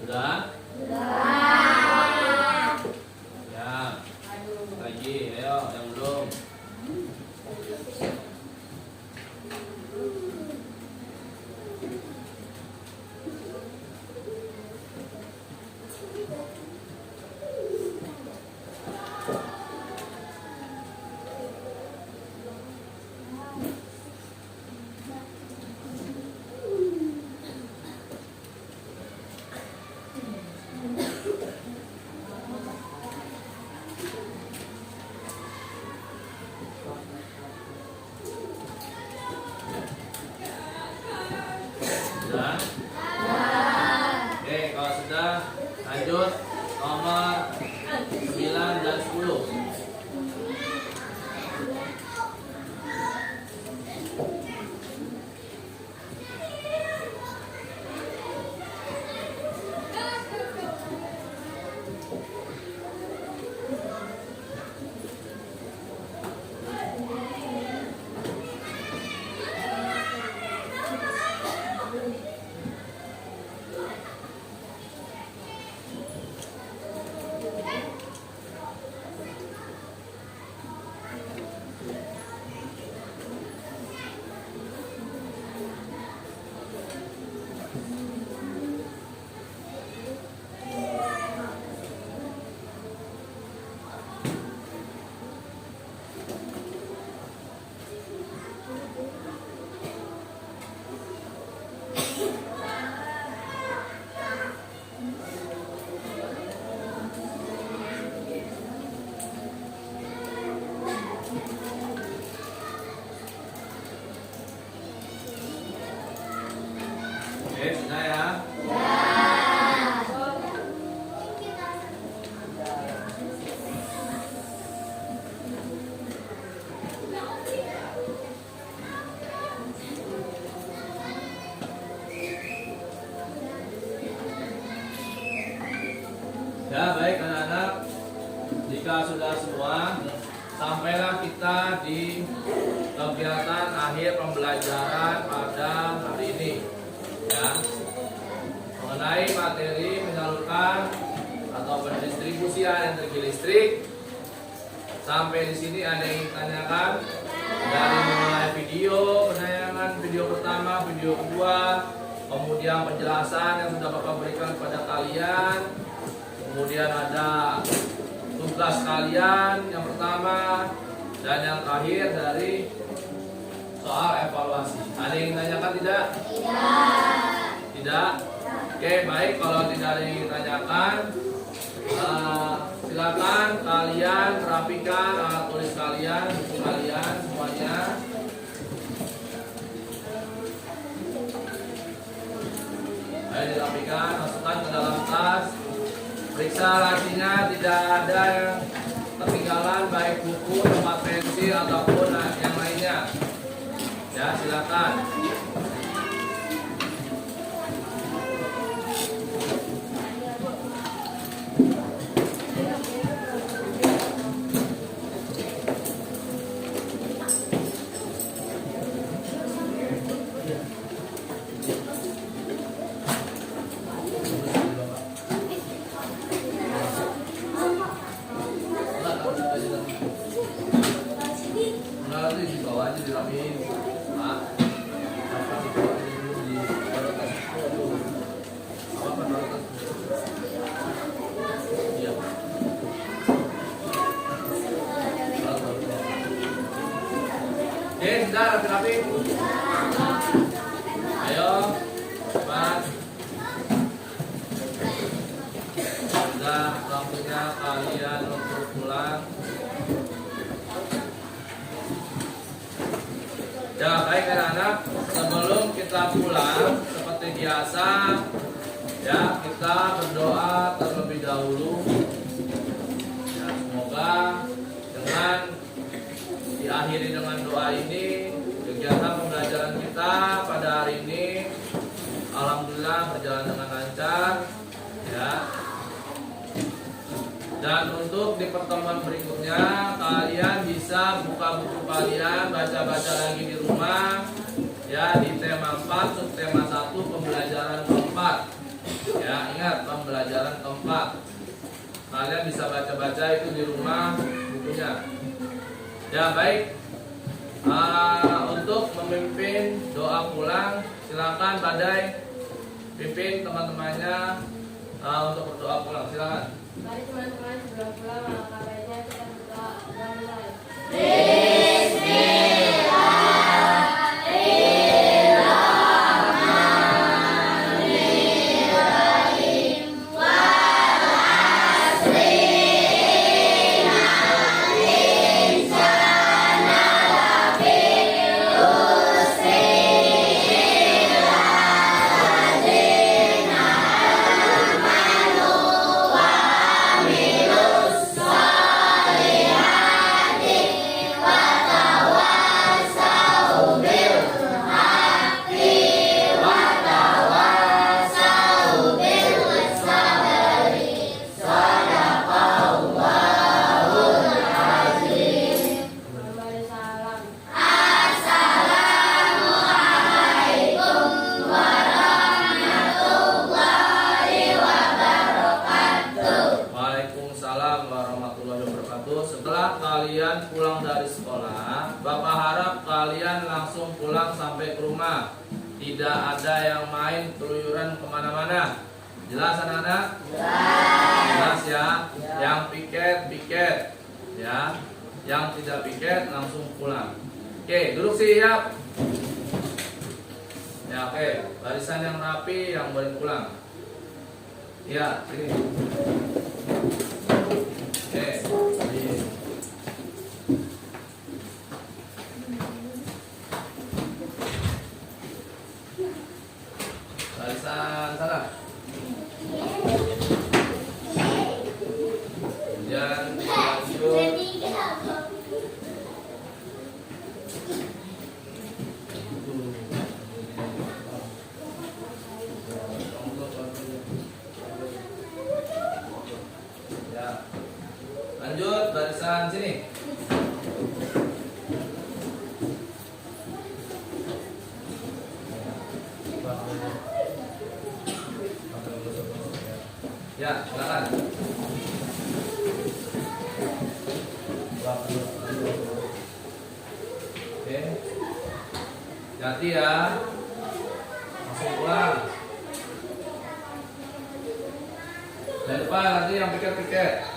A: Sudah? Ya. Lagi, ayo yang belum. Sudah? Oke, kalau sudah lanjut nomor 9 dan 10. Oke, sudah ya? Ya, baik anak-anak. Jika sudah semua, sampai sampailah kita di kegiatan akhir pembelajaran pada hari ini, ya, mengenai materi menyalurkan atau pendistribusian energi listrik. Sampai di sini ada yang ditanyakan dari mulai video, penayangan video pertama, video kedua, kemudian penjelasan yang sudah Bapak berikan kepada kalian, kemudian ada tugas kalian yang pertama, dan yang terakhir dari soal evaluasi. Ada yang ditanyakan tidak? Tidak. Oke, baik, kalau tidak ada yang ditanyakan, silakan kalian rapikan alat tulis kalian, buku kalian semuanya. Ayo dirapikan, masukkan ke dalam tas. Periksa lacinya, tidak ada yang ketinggalan, baik buku, tempat pensil ataupun yang lainnya. Ya, silakan. Oke, sudah rapi-rapi. Ayo, cepat. Sudah waktunya kalian untuk pulang. Ya, baik anak-anak. Sebelum kita pulang, seperti biasa, ya, kita berdoa terlebih dahulu. Ya, semoga dengan diakhiri dengan doa ini, kegiatan pembelajaran kita pada hari ini alhamdulillah berjalan dengan lancar, ya. Dan untuk di pertemuan berikutnya kalian bisa buka buku kalian, baca-baca lagi di rumah, ya, di tema 4 subtema 1 pembelajaran keempat. Ya, ingat pembelajaran keempat. Kalian bisa baca-baca itu di rumah bukunya. Ya, baik. Untuk memimpin doa pulang, silakan Badai pimpin teman-temannya untuk berdoa pulang. Silakan.
G: Mari teman-teman sebelum pulang, alangkah baiknya kita berdoa dan mulai.
A: Setelah kalian pulang dari sekolah, Bapak harap kalian langsung pulang sampai ke rumah. Tidak ada yang main keluyuran kemana-mana. Jelas anak-anak? Jelas ya. Yang piket, ya. Yang tidak piket langsung pulang. Oke, duduk siap. Ya, oke. Barisan yang rapi yang boleh pulang. Ya, ini. Oke. Barisan sana. Kemudian lanjut. Ya. Lanjut barisan sini. Ya, silakan. Oke. Hati ya. Langsung pulang. Jangan lupa nanti yang piket-piket.